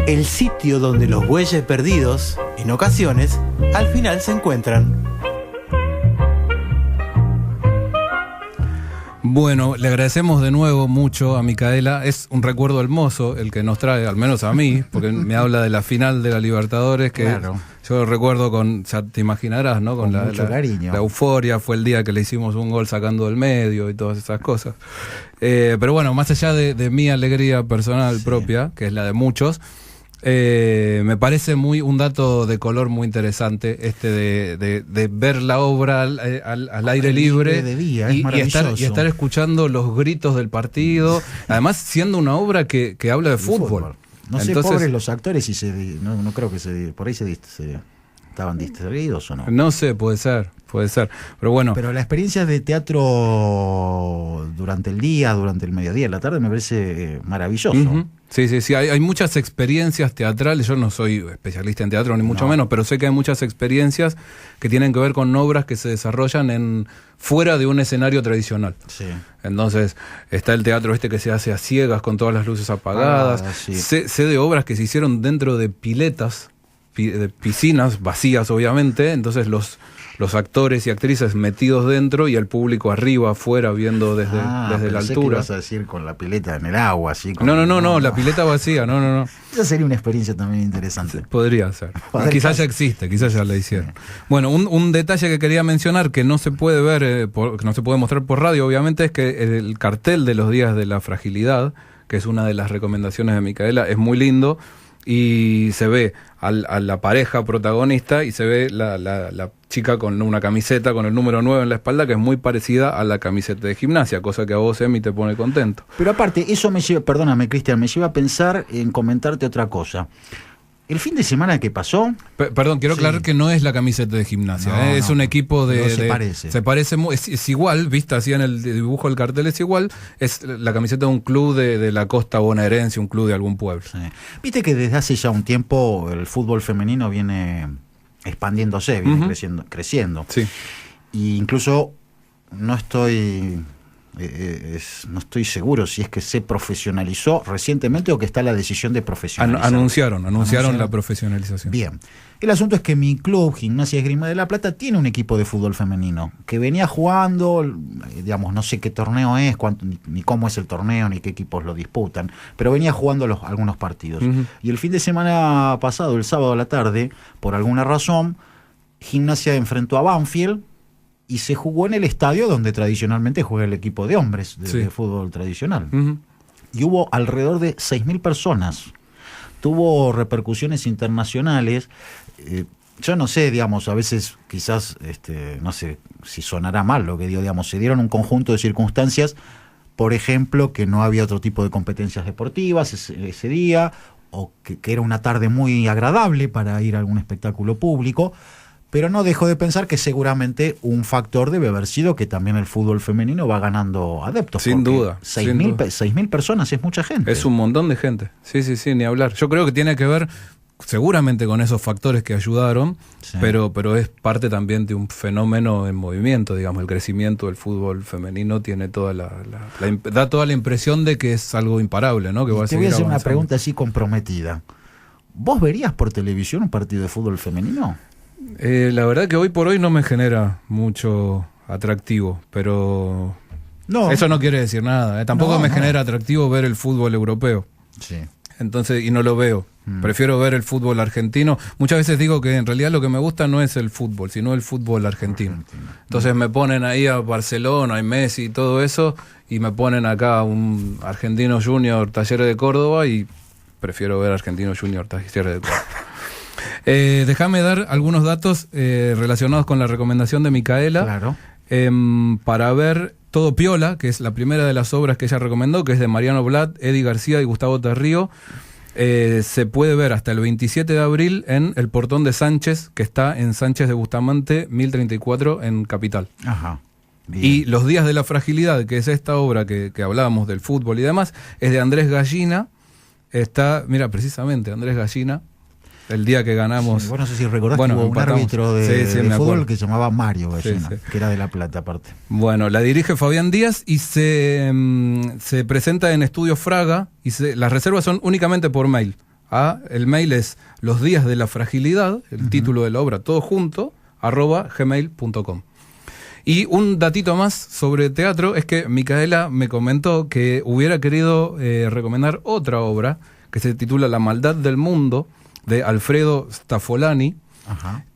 El sitio donde los bueyes perdidos, en ocasiones, al final se encuentran. Bueno, le agradecemos de nuevo mucho a Micaela. Es un recuerdo hermoso el que nos trae, al menos a mí, porque me habla de la final de la Libertadores, que claro. Yo recuerdo ya te imaginarás, ¿no? Con mucho cariño. La euforia, fue el día que le hicimos un gol sacando del medio y todas esas cosas. Pero bueno, más allá de mi alegría personal propia, que es la de muchos, me parece un dato de color muy interesante de ver la obra al aire libre de día, y estar escuchando los gritos del partido, además siendo una obra que habla de fútbol. No sé, pobres los actores, no creo que por ahí se estaban distraídos o no. No sé, puede ser, pero bueno. Pero la experiencia de teatro durante el día, durante el mediodía, la tarde, me parece maravilloso. Uh-huh. Sí, hay muchas experiencias teatrales. Yo no soy especialista en teatro, ni mucho menos, pero sé que hay muchas experiencias que tienen que ver con obras que se desarrollan fuera de un escenario tradicional. Sí. Entonces, está el teatro que se hace a ciegas con todas las luces apagadas. Sí. Sé de obras que se hicieron dentro de piletas, de piscinas vacías, obviamente. Entonces, los los actores y actrices metidos dentro y el público arriba, afuera, viendo desde la altura. ¿Qué vas a decir con la pileta en el agua? Así, No, la pileta vacía, no. Esa sería una experiencia también interesante. Podría ser. Quizás ya existe, quizás ya la hicieron. Sí. Bueno, un detalle que quería mencionar que no se puede ver, que no se puede mostrar por radio, obviamente, es que el cartel de los días de la fragilidad, que es una de las recomendaciones de Micaela, es muy lindo y se ve a la pareja protagonista y se ve la chica con una camiseta con el número 9 en la espalda, que es muy parecida a la camiseta de Gimnasia, cosa que a vos, Emi, te pone contento. Pero aparte, eso me lleva, perdóname, Cristian, me lleva a pensar en comentarte otra cosa. El fin de semana que pasó... Perdón, quiero aclarar que no es la camiseta de Gimnasia, es un equipo de... se parece. Se parece, es igual, vista así en el dibujo del cartel, es igual, es la camiseta de un club de la costa bonaerense, un club de algún pueblo. Sí. Viste que desde hace ya un tiempo el fútbol femenino viene expandiéndose, viene creciendo. Sí. Y incluso no estoy seguro si es que se profesionalizó recientemente o que está la decisión de profesionalizar. Anunciaron la profesionalización. Bien. El asunto es que mi club, Gimnasia Esgrima de La Plata, tiene un equipo de fútbol femenino que venía jugando, digamos, no sé qué torneo es, ni cómo es el torneo, ni qué equipos lo disputan, pero venía jugando algunos partidos. Y el fin de semana pasado, el sábado a la tarde, por alguna razón, Gimnasia enfrentó a Banfield y se jugó en el estadio donde tradicionalmente juega el equipo de hombres de fútbol tradicional. Y hubo alrededor de 6.000 personas. Tuvo repercusiones internacionales. Yo no sé, digamos, a veces quizás, no sé si sonará mal lo que digo, digamos, se dieron un conjunto de circunstancias, por ejemplo, que no había otro tipo de competencias deportivas ese día, o que era una tarde muy agradable para ir a algún espectáculo público. Pero no dejo de pensar que seguramente un factor debe haber sido que también el fútbol femenino va ganando adeptos. Sin duda. 6.000 personas es mucha gente. Es un montón de gente. Sí, ni hablar. Yo creo que tiene que ver seguramente con esos factores que ayudaron, pero es parte también de un fenómeno en movimiento, digamos. El crecimiento del fútbol femenino tiene da toda la impresión de que es algo imparable, ¿no? Que va a te seguir voy a hacer avanzando. Una pregunta así comprometida. ¿Vos verías por televisión un partido de fútbol femenino? La verdad que hoy por hoy no me genera mucho atractivo, pero eso no quiere decir nada. Tampoco me genera atractivo ver el fútbol europeo. Sí. Entonces, y no lo veo. Prefiero ver el fútbol argentino. Muchas veces digo que en realidad lo que me gusta no es el fútbol, sino el fútbol argentino. Entonces me ponen ahí a Barcelona, a Messi y todo eso, y me ponen acá un Argentino Junior Talleres de Córdoba y prefiero ver Argentino Junior Talleres de Córdoba. Déjame dar algunos datos relacionados con la recomendación de Micaela. Claro. Para ver Todo Piola, que es la primera de las obras que ella recomendó, que es de Mariano Blatt, Eddie García y Gustavo Terrío. Se puede ver hasta el 27 de abril en El Portón de Sánchez, que está en Sánchez de Bustamante 1034 en Capital. Ajá. Bien. Y Los Días de la Fragilidad, que es esta obra que hablábamos del fútbol y demás, es de Andrés Gallina. Mira, precisamente Andrés Gallina. El día que ganamos... Sí, no sé si recordás que hubo un árbitro de fútbol que se llamaba Mario Gallina, que era de La Plata aparte. Bueno, la dirige Fabián Díaz y se presenta en Estudio Fraga y las reservas son únicamente por mail. El mail es Los Días de la Fragilidad, el título de la obra, todo junto, @gmail.com. Y un datito más sobre teatro es que Micaela me comentó que hubiera querido recomendar otra obra que se titula La Maldad del Mundo, de Alfredo Staffolani,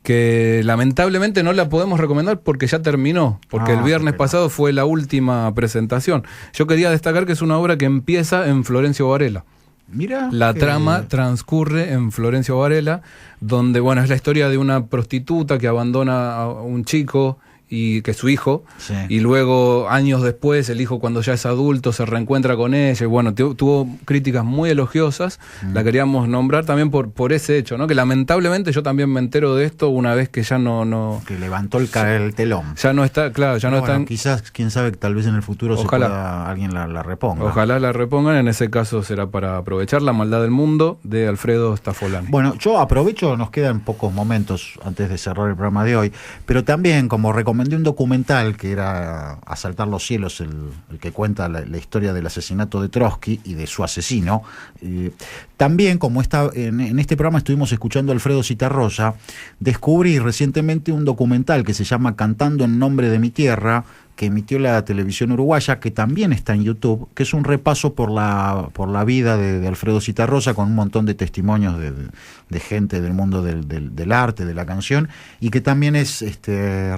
que lamentablemente no la podemos recomendar porque ya terminó, porque el viernes pasado fue la última presentación. Yo quería destacar que es una obra que empieza en Florencio Varela. Mira, la trama transcurre en Florencio Varela, donde es la historia de una prostituta que abandona a un chico y que es su hijo, y luego años después el hijo, cuando ya es adulto, se reencuentra con ella, y tuvo críticas muy elogiosas. La queríamos nombrar también por ese hecho, ¿no? Que lamentablemente yo también me entero de esto una vez que ya no que levantó el telón. Ya no está, claro, ya no está. Quizás, quién sabe, tal vez en el futuro alguien la reponga. Ojalá la repongan, en ese caso será para aprovechar La Maldad del Mundo, de Alfredo Staffolani. Bueno, yo aprovecho, nos quedan pocos momentos antes de cerrar el programa de hoy, pero también como recomendación recomendé un documental que era Asaltar los cielos, el que cuenta la historia del asesinato de Trotsky y de su asesino. También, como en este programa estuvimos escuchando a Alfredo Zitarrosa, descubrí recientemente un documental que se llama Cantando en nombre de mi tierra, que emitió la televisión uruguaya, que también está en YouTube, que es un repaso por la vida de Alfredo Zitarrosa, con un montón de testimonios de gente del mundo del arte, de la canción, y que también es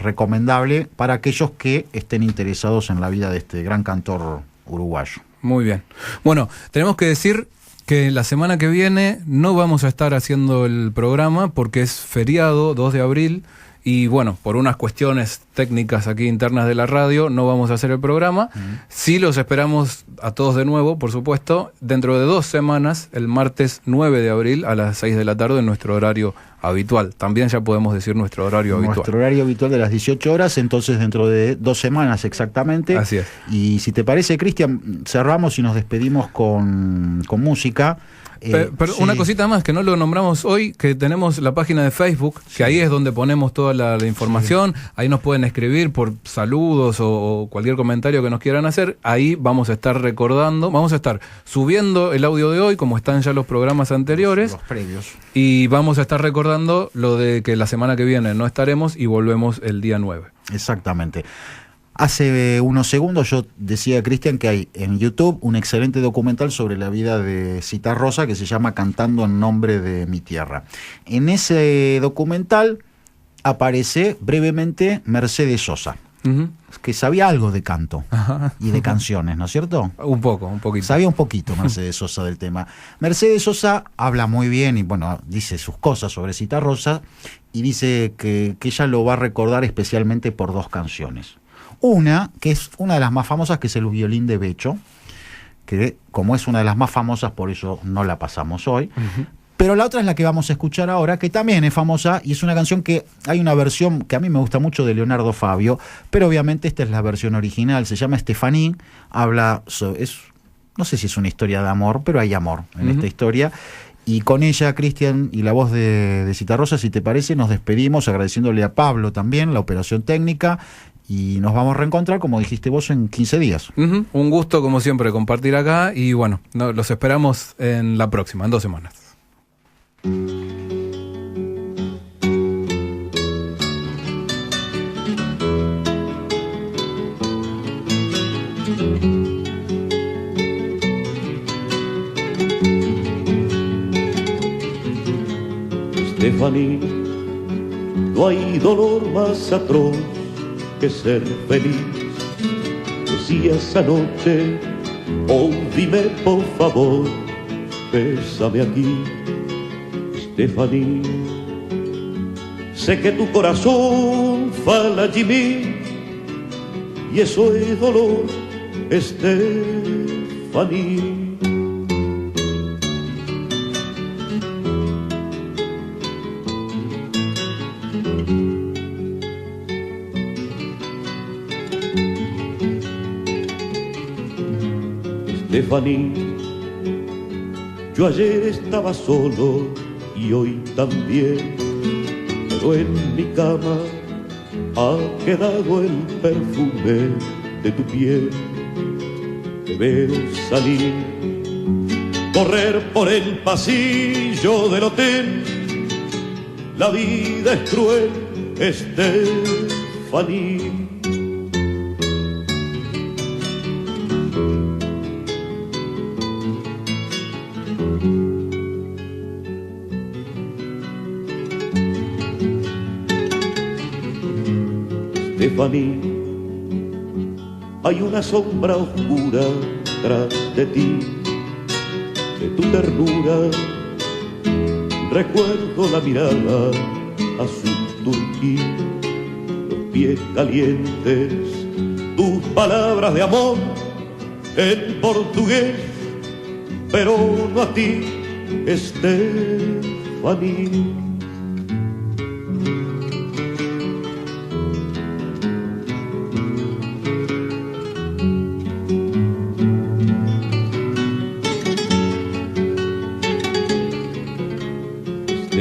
recomendable para aquellos que estén interesados en la vida de este gran cantor uruguayo. Muy bien. Bueno, tenemos que decir que la semana que viene no vamos a estar haciendo el programa porque es feriado, 2 de abril, y bueno, por unas cuestiones técnicas aquí internas de la radio, no vamos a hacer el programa. Sí los esperamos a todos de nuevo, por supuesto, dentro de 2 semanas, el martes 9 de abril a las 6 de la tarde en nuestro horario habitual. También ya podemos decir nuestro horario habitual. Nuestro horario habitual de las 18 horas, entonces dentro de 2 semanas exactamente. Así es. Y si te parece, Cristian, cerramos y nos despedimos con música. Pero sí. Una cosita más que no lo nombramos hoy, que tenemos la página de Facebook, que ahí es donde ponemos toda la información, ahí nos pueden escribir por saludos o cualquier comentario que nos quieran hacer, ahí vamos a estar recordando, vamos a estar subiendo el audio de hoy, como están ya los programas anteriores, los previos, y vamos a estar recordando lo de que la semana que viene no estaremos y volvemos el día 9. Exactamente. Hace unos segundos yo decía a Cristian que hay en YouTube un excelente documental sobre la vida de Zitarrosa que se llama Cantando en nombre de mi tierra. En ese documental aparece brevemente Mercedes Sosa, que sabía algo de canto y de canciones, ¿no es cierto? Un poquito. Sabía un poquito Mercedes Sosa del tema. Mercedes Sosa habla muy bien y bueno, dice sus cosas sobre Zitarrosa y dice que ella lo va a recordar especialmente por 2 canciones. Una, que es una de las más famosas, que es el violín de Becho, que como es una de las más famosas, por eso no la pasamos hoy. Pero la otra es la que vamos a escuchar ahora, que también es famosa, y es una canción que hay una versión que a mí me gusta mucho de Leonardo Fabio, pero obviamente esta es la versión original, se llama Estefaní, no sé si es una historia de amor, pero hay amor en esta historia. Y con ella, Cristian, y la voz de Zitarrosa, si te parece, nos despedimos agradeciéndole a Pablo también la operación técnica. Y nos vamos a reencontrar, como dijiste vos, en 15 días. Un gusto, como siempre, compartir acá. Y bueno, los esperamos en la próxima, en 2 semanas. Estefaní, no hay dolor más atroz que ser feliz. Decías anoche, oh dime por favor, bésame aquí, Estefaní. Sé que tu corazón fala de mí y eso es dolor, Estefaní. Estefaní, yo ayer estaba solo y hoy también, pero en mi cama ha quedado el perfume de tu piel. Te veo salir, correr por el pasillo del hotel. La vida es cruel, Estefaní. Estefaní, hay una sombra oscura tras de ti, de tu ternura. Recuerdo la mirada azul turquí, los pies calientes, tus palabras de amor en portugués, pero no a ti, Estefaní.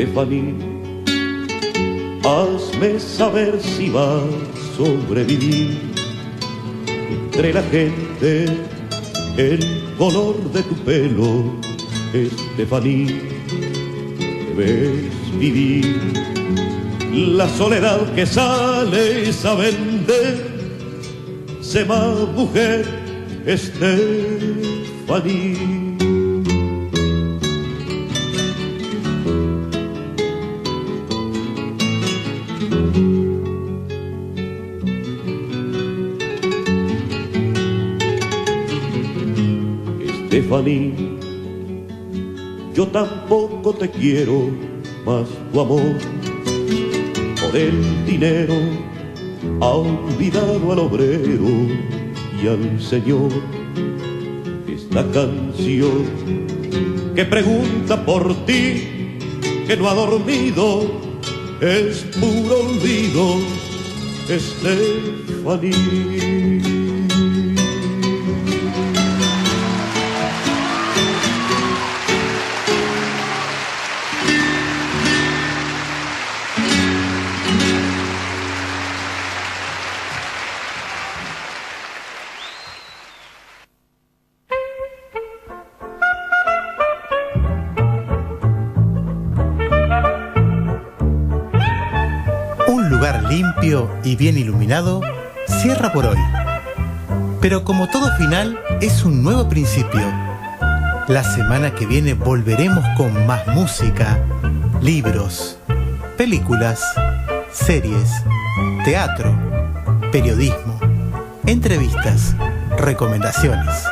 Estefaní, hazme saber si vas sobrevivir. Entre la gente, el color de tu pelo, Estefanía, debes vivir. La soledad que sales a vender, se más mujer, Estefanía. Estefanía, yo tampoco te quiero, mas tu amor por el dinero ha olvidado al obrero y al señor. Esta canción que pregunta por ti, que no ha dormido, es puro olvido, Estefanía. Limpio y bien iluminado, cierra por hoy. Pero como todo final, es un nuevo principio. La semana que viene volveremos con más música, libros, películas, series, teatro, periodismo, entrevistas, recomendaciones.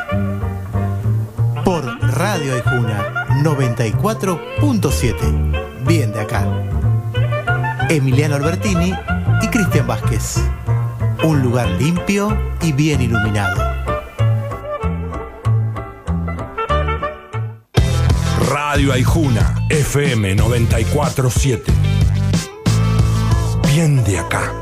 Por Radio Aijuna 94.7, bien de acá. Emiliano Albertini y Cristian Vázquez. Un lugar limpio y bien iluminado. Radio Aijuna, FM 94.7. Bien de acá.